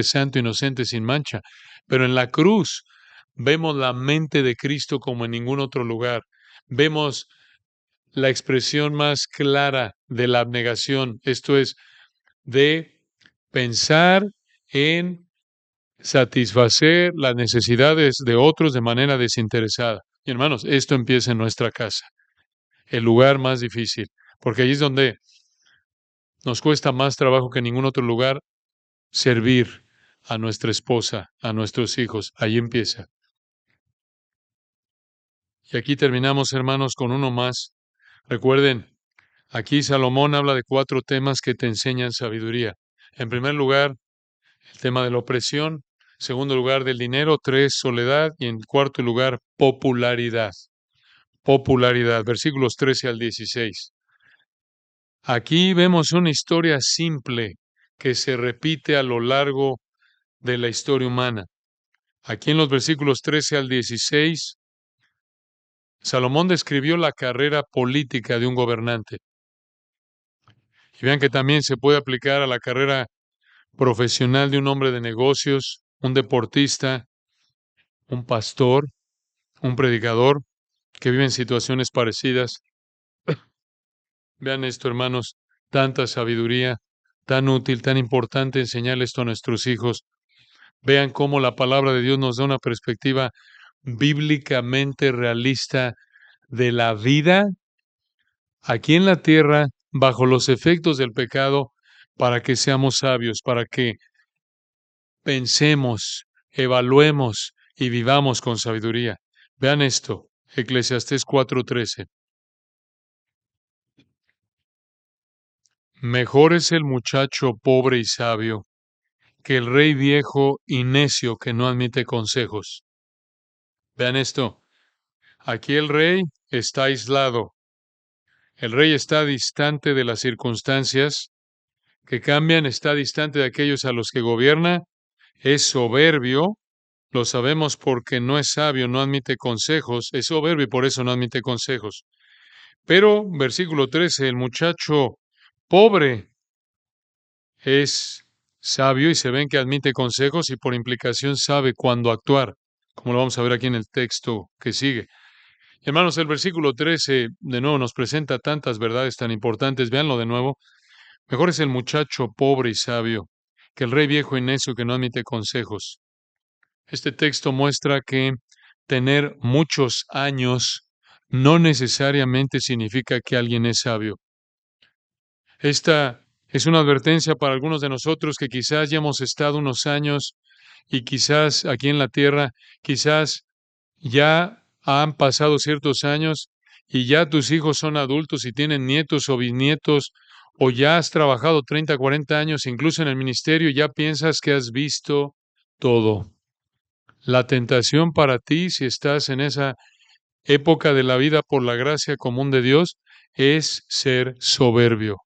santo, inocente, sin mancha. Pero en la cruz vemos la mente de Cristo como en ningún otro lugar. Vemos la expresión más clara de la abnegación, esto es, de pensar en satisfacer las necesidades de otros de manera desinteresada. Y hermanos, esto empieza en nuestra casa, el lugar más difícil, porque allí es donde nos cuesta más trabajo que en ningún otro lugar servir a nuestra esposa, a nuestros hijos. Allí empieza. Y aquí terminamos, hermanos, con uno más. Recuerden, aquí Salomón habla de 4 temas que te enseñan sabiduría. En primer lugar, el tema de la opresión. Segundo lugar, del dinero. 3, soledad. Y en cuarto lugar, popularidad. Popularidad. Versículos 13 al 16. Aquí vemos una historia simple que se repite a lo largo de la historia humana. Aquí en los versículos 13 al 16, Salomón describió la carrera política de un gobernante. Y vean que también se puede aplicar a la carrera profesional de un hombre de negocios, un deportista, un pastor, un predicador que vive en situaciones parecidas. Vean esto, hermanos, tanta sabiduría, tan útil, tan importante enseñar esto a nuestros hijos. Vean cómo la palabra de Dios nos da una perspectiva bíblicamente realista de la vida aquí en la tierra bajo los efectos del pecado para que seamos sabios, para que pensemos, evaluemos y vivamos con sabiduría. Vean esto, Eclesiastés 4:13. Mejor es el muchacho pobre y sabio que el rey viejo y necio que no admite consejos. Vean esto, aquí el rey está aislado, el rey está distante de las circunstancias que cambian, está distante de aquellos a los que gobierna, es soberbio, lo sabemos porque no es sabio, no admite consejos, es soberbio y por eso no admite consejos. Pero, versículo 13, el muchacho pobre es sabio y se ven que admite consejos y por implicación sabe cuándo actuar, como lo vamos a ver aquí en el texto que sigue. Hermanos, el versículo 13 de nuevo nos presenta tantas verdades tan importantes. Véanlo de nuevo. Mejor es el muchacho pobre y sabio que el rey viejo y necio que no admite consejos. Este texto muestra que tener muchos años no necesariamente significa que alguien es sabio. Esta es una advertencia para algunos de nosotros que quizás ya hemos estado unos años y quizás aquí en la tierra, quizás ya han pasado ciertos años y ya tus hijos son adultos y tienen nietos o bisnietos, o ya has trabajado 30, 40 años, incluso en el ministerio, y ya piensas que has visto todo. La tentación para ti, si estás en esa época de la vida por la gracia común de Dios, es ser soberbio,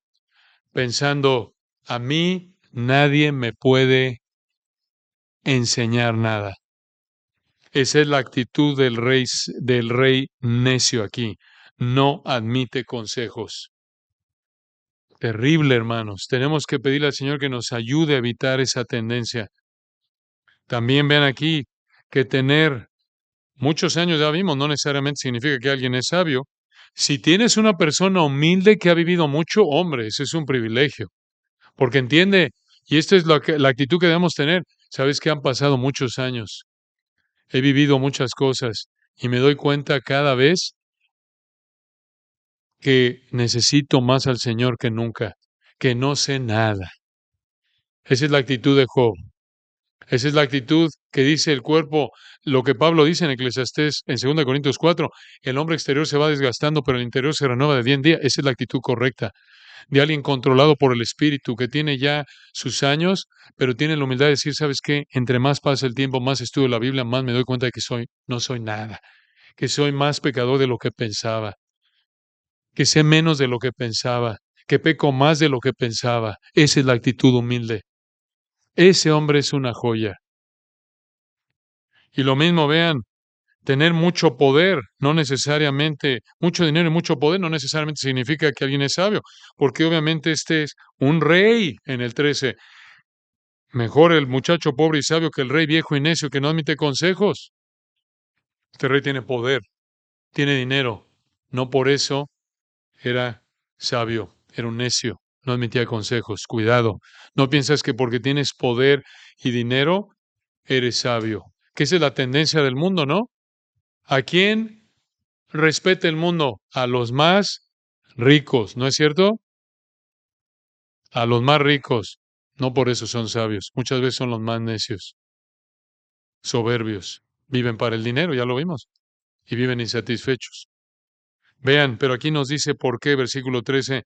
pensando, a mí nadie me puede enseñar nada. Esa es la actitud del rey necio aquí. No admite consejos. Terrible, hermanos. Tenemos que pedirle al Señor que nos ayude a evitar esa tendencia. También vean aquí que tener muchos años, ya vimos, no necesariamente significa que alguien es sabio. Si tienes una persona humilde que ha vivido mucho, hombre, ese es un privilegio, porque entiende, y esta es la actitud que debemos tener. Sabes que han pasado muchos años, he vivido muchas cosas y me doy cuenta cada vez que necesito más al Señor que nunca, que no sé nada. Esa es la actitud de Job. Esa es la actitud que dice el cuerpo, lo que Pablo dice en Eclesiastés en 2 Corintios 4, el hombre exterior se va desgastando, pero el interior se renueva de día en día. Esa es la actitud correcta de alguien controlado por el Espíritu, que tiene ya sus años, pero tiene la humildad de decir, ¿sabes qué? Entre más pasa el tiempo, más estudio la Biblia, más me doy cuenta de que no soy nada, que soy más pecador de lo que pensaba, que sé menos de lo que pensaba, que peco más de lo que pensaba. Esa es la actitud humilde. Ese hombre es una joya. Y lo mismo, vean, tener mucho poder, no necesariamente, mucho dinero y mucho poder, no necesariamente significa que alguien es sabio, porque obviamente este es un rey en el 13. Mejor el muchacho pobre y sabio que el rey viejo y necio que no admite consejos. Este rey tiene poder, tiene dinero. No por eso era sabio, era un necio, no admitía consejos. Cuidado, no piensas que porque tienes poder y dinero eres sabio. Que esa es la tendencia del mundo, ¿no? ¿A quién respeta el mundo? A los más ricos, ¿no es cierto? A los más ricos. No por eso son sabios. Muchas veces son los más necios, soberbios. Viven para el dinero, ya lo vimos, y viven insatisfechos. Vean, pero aquí nos dice por qué, versículo 13.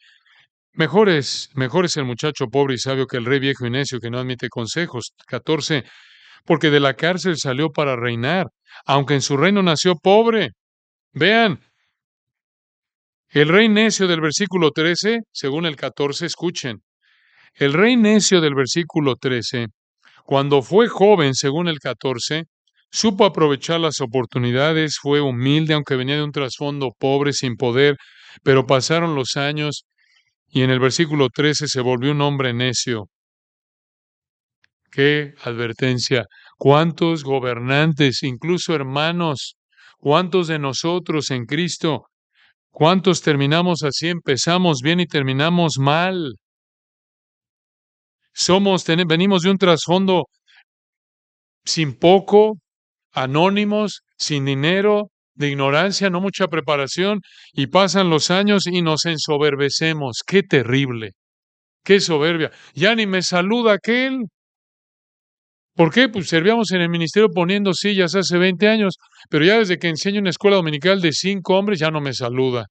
Mejor es el muchacho pobre y sabio que el rey viejo y necio que no admite consejos. 14. Porque de la cárcel salió para reinar, aunque en su reino nació pobre. Vean, el rey necio del versículo 13, según el 14, escuchen. El rey necio del versículo 13, cuando fue joven, según el 14, supo aprovechar las oportunidades, fue humilde, aunque venía de un trasfondo pobre, sin poder, pero pasaron los años y en el versículo 13 se volvió un hombre necio. ¡Qué advertencia! ¿Cuántos gobernantes, incluso hermanos, cuántos de nosotros en Cristo, cuántos terminamos así, empezamos bien y terminamos mal? Venimos de un trasfondo sin poco, anónimos, sin dinero, de ignorancia, no mucha preparación, y pasan los años y nos ensoberbecemos. ¡Qué terrible! ¡Qué soberbia! Ya ni me saluda aquel. ¿Por qué? Pues servíamos en el ministerio poniendo sillas hace 20 años, pero ya desde que enseño en una escuela dominical de 5 hombres ya no me saluda.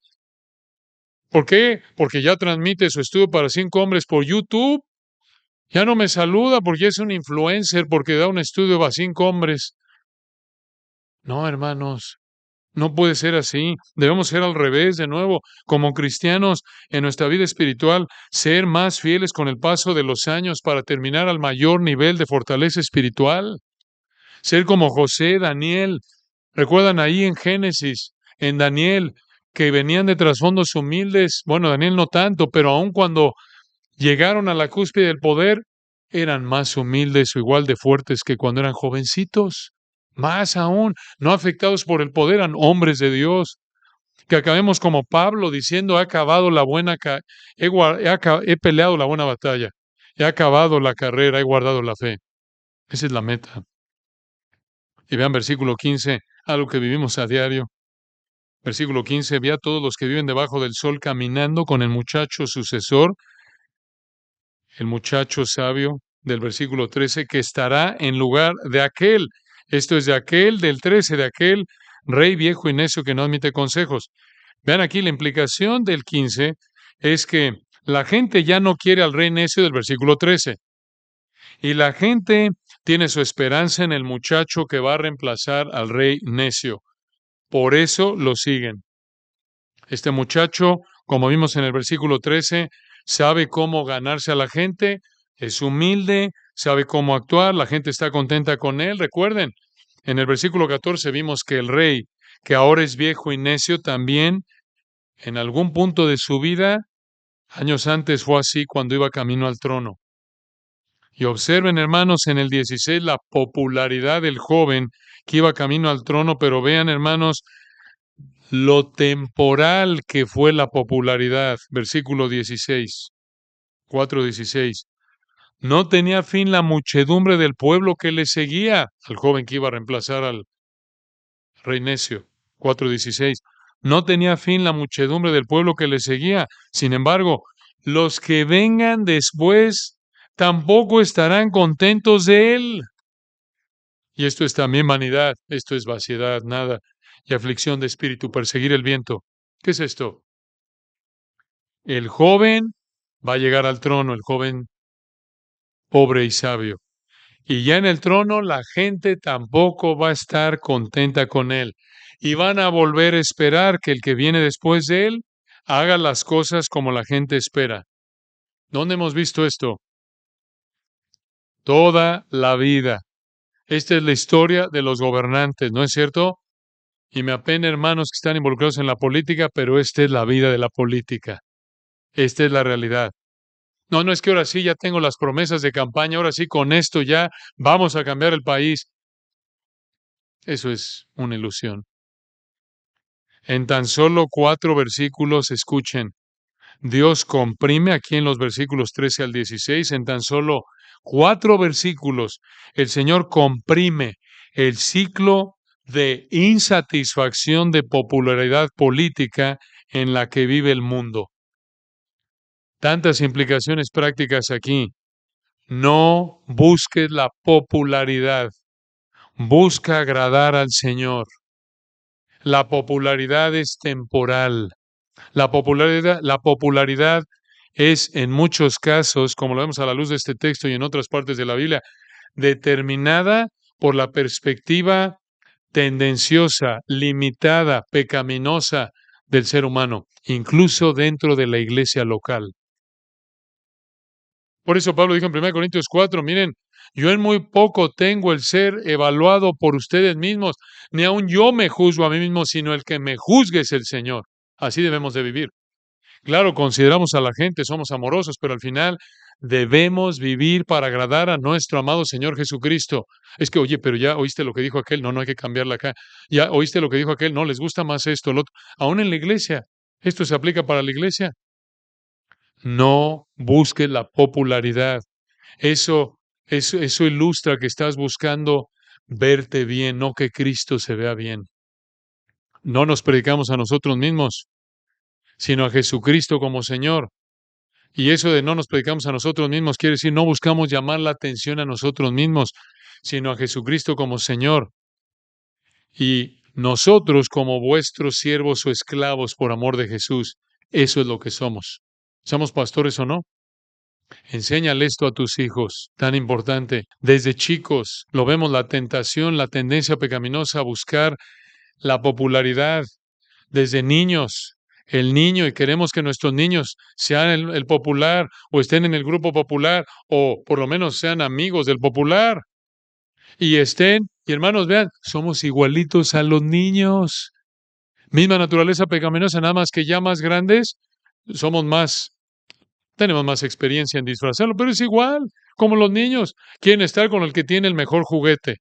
¿Por qué? Porque ya transmite su estudio para 5 hombres por YouTube. Ya no me saluda porque es un influencer, porque da un estudio a 5 hombres. No, hermanos, no puede ser así. Debemos ser al revés, de nuevo, como cristianos en nuestra vida espiritual, ser más fieles con el paso de los años para terminar al mayor nivel de fortaleza espiritual. Ser como José, Daniel. ¿Recuerdan ahí en Génesis, en Daniel, que venían de trasfondos humildes. Bueno, Daniel no tanto, pero aun cuando llegaron a la cúspide del poder, eran más humildes o igual de fuertes que cuando eran jovencitos. Más aún, no afectados por el poder, eran hombres de Dios. Que acabemos como Pablo diciendo, he acabado la buena, he peleado la buena batalla, he acabado la carrera, he guardado la fe. Esa es la meta. Y vean versículo 15, algo que vivimos a diario. Versículo 15, ve a todos los que viven debajo del sol caminando con el muchacho sucesor, el muchacho sabio del versículo 13, que estará en lugar de aquel. Esto es de aquel, del 13, de aquel rey viejo y necio que no admite consejos. Vean aquí, la implicación del 15 es que la gente ya no quiere al rey necio del versículo 13. Y la gente tiene su esperanza en el muchacho que va a reemplazar al rey necio. Por eso lo siguen. Este muchacho, como vimos en el versículo 13, sabe cómo ganarse a la gente, es humilde, sabe cómo actuar, la gente está contenta con él. Recuerden, en el versículo 14 vimos que el rey, que ahora es viejo y necio, también en algún punto de su vida, años antes fue así cuando iba camino al trono. Y observen, hermanos, en el 16 la popularidad del joven que iba camino al trono, pero vean, hermanos, lo temporal que fue la popularidad. Versículo 16, 4:16. No tenía fin la muchedumbre del pueblo que le seguía al joven que iba a reemplazar al rey necio. 4:16. No tenía fin la muchedumbre del pueblo que le seguía. Sin embargo, los que vengan después tampoco estarán contentos de él. Y esto es también vanidad, esto es vaciedad, nada, y aflicción de espíritu, perseguir el viento. ¿Qué es esto? El joven va a llegar al trono, el joven pobre y sabio. Y ya en el trono la gente tampoco va a estar contenta con él. Y van a volver a esperar que el que viene después de él haga las cosas como la gente espera. ¿Dónde hemos visto esto? Toda la vida. Esta es la historia de los gobernantes, ¿no es cierto? Y me apena, hermanos, que están involucrados en la política, pero esta es la vida de la política. Esta es la realidad. No, no es que ahora sí ya tengo las promesas de campaña, ahora sí con esto ya vamos a cambiar el país. Eso es una ilusión. En tan solo 4 versículos, escuchen, Dios comprime aquí en los versículos 13 al 16, en tan solo 4 versículos, el Señor comprime el ciclo de insatisfacción de popularidad política en la que vive el mundo. Tantas implicaciones prácticas aquí. No busques la popularidad, busca agradar al Señor. La popularidad es temporal. La popularidad es en muchos casos, como lo vemos a la luz de este texto y en otras partes de la Biblia, determinada por la perspectiva tendenciosa, limitada, pecaminosa del ser humano, incluso dentro de la iglesia local. Por eso Pablo dijo en 1 Corintios 4, miren, yo en muy poco tengo el ser evaluado por ustedes mismos, ni aun yo me juzgo a mí mismo, sino el que me juzgue es el Señor. Así debemos de vivir. Claro, consideramos a la gente, somos amorosos, pero al final debemos vivir para agradar a nuestro amado Señor Jesucristo. Es que, oye, pero ya oíste lo que dijo aquel, no, no hay que cambiarla acá. Ya oíste lo que dijo aquel, no, les gusta más esto, lo otro. Aún en la iglesia, esto se aplica para la iglesia. No busques la popularidad. Eso ilustra que estás buscando verte bien, no que Cristo se vea bien. No nos predicamos a nosotros mismos, sino a Jesucristo como Señor. Y eso de no nos predicamos a nosotros mismos quiere decir no buscamos llamar la atención a nosotros mismos, sino a Jesucristo como Señor. Y nosotros como vuestros siervos o esclavos por amor de Jesús. Eso es lo que somos. ¿Somos pastores o no? Enséñale esto a tus hijos, tan importante. Desde chicos lo vemos la tentación, la tendencia pecaminosa a buscar la popularidad. Desde niños, el niño, y queremos que nuestros niños sean el popular o estén en el grupo popular o por lo menos sean amigos del popular y estén, y hermanos, vean, somos igualitos a los niños. Misma naturaleza pecaminosa, nada más que ya más grandes, somos más, tenemos más experiencia en disfrazarlo, pero es igual, como los niños, quieren estar con el que tiene el mejor juguete,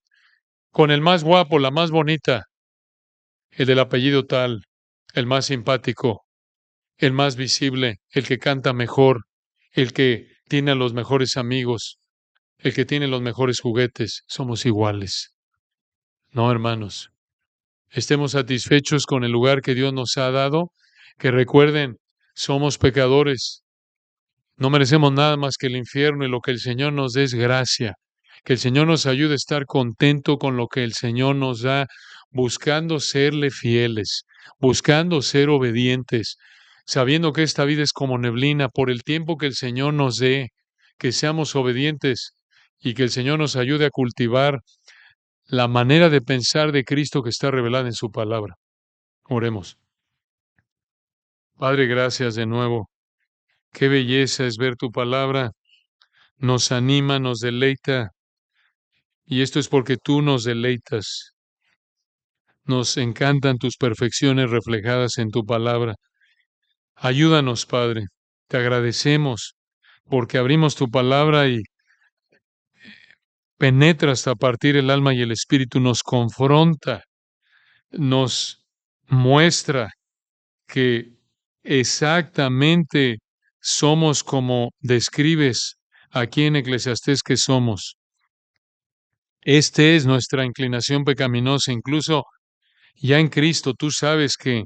con el más guapo, la más bonita, el del apellido tal, el más simpático, el más visible, el que canta mejor, el que tiene a los mejores amigos, el que tiene los mejores juguetes. Somos iguales. No, hermanos. Estemos satisfechos con el lugar que Dios nos ha dado, que recuerden, somos pecadores, no merecemos nada más que el infierno y lo que el Señor nos dé es gracia. Que el Señor nos ayude a estar contento con lo que el Señor nos da, buscando serle fieles, buscando ser obedientes, sabiendo que esta vida es como neblina por el tiempo que el Señor nos dé, que seamos obedientes y que el Señor nos ayude a cultivar la manera de pensar de Cristo que está revelada en su palabra. Oremos. Padre, gracias de nuevo. Qué belleza es ver tu palabra. Nos anima, nos deleita. Y esto es porque tú nos deleitas. Nos encantan tus perfecciones reflejadas en tu palabra. Ayúdanos, Padre. Te agradecemos porque abrimos tu palabra y penetra hasta partir el alma y el espíritu. Nos confronta, nos muestra que exactamente somos como describes aquí en Eclesiastés que somos. Esta es nuestra inclinación pecaminosa. Incluso ya en Cristo tú sabes que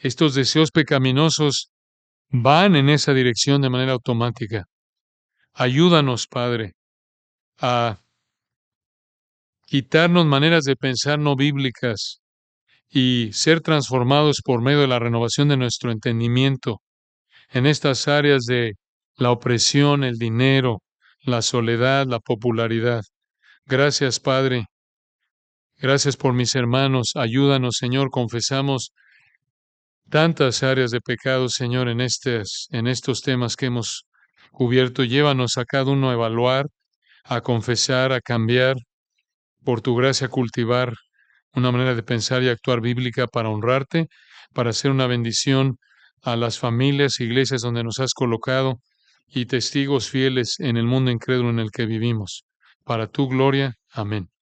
estos deseos pecaminosos van en esa dirección de manera automática. Ayúdanos, Padre, a quitarnos maneras de pensar no bíblicas y ser transformados por medio de la renovación de nuestro entendimiento en estas áreas de la opresión, el dinero, la soledad, la popularidad. Gracias, Padre. Gracias por mis hermanos. Ayúdanos, Señor. Confesamos tantas áreas de pecado, Señor, en estos temas que hemos cubierto. Llévanos a cada uno a evaluar, a confesar, a cambiar, por tu gracia a cultivar una manera de pensar y actuar bíblica para honrarte, para ser una bendición a las familias, iglesias donde nos has colocado y testigos fieles en el mundo incrédulo en el que vivimos. Para tu gloria. Amén.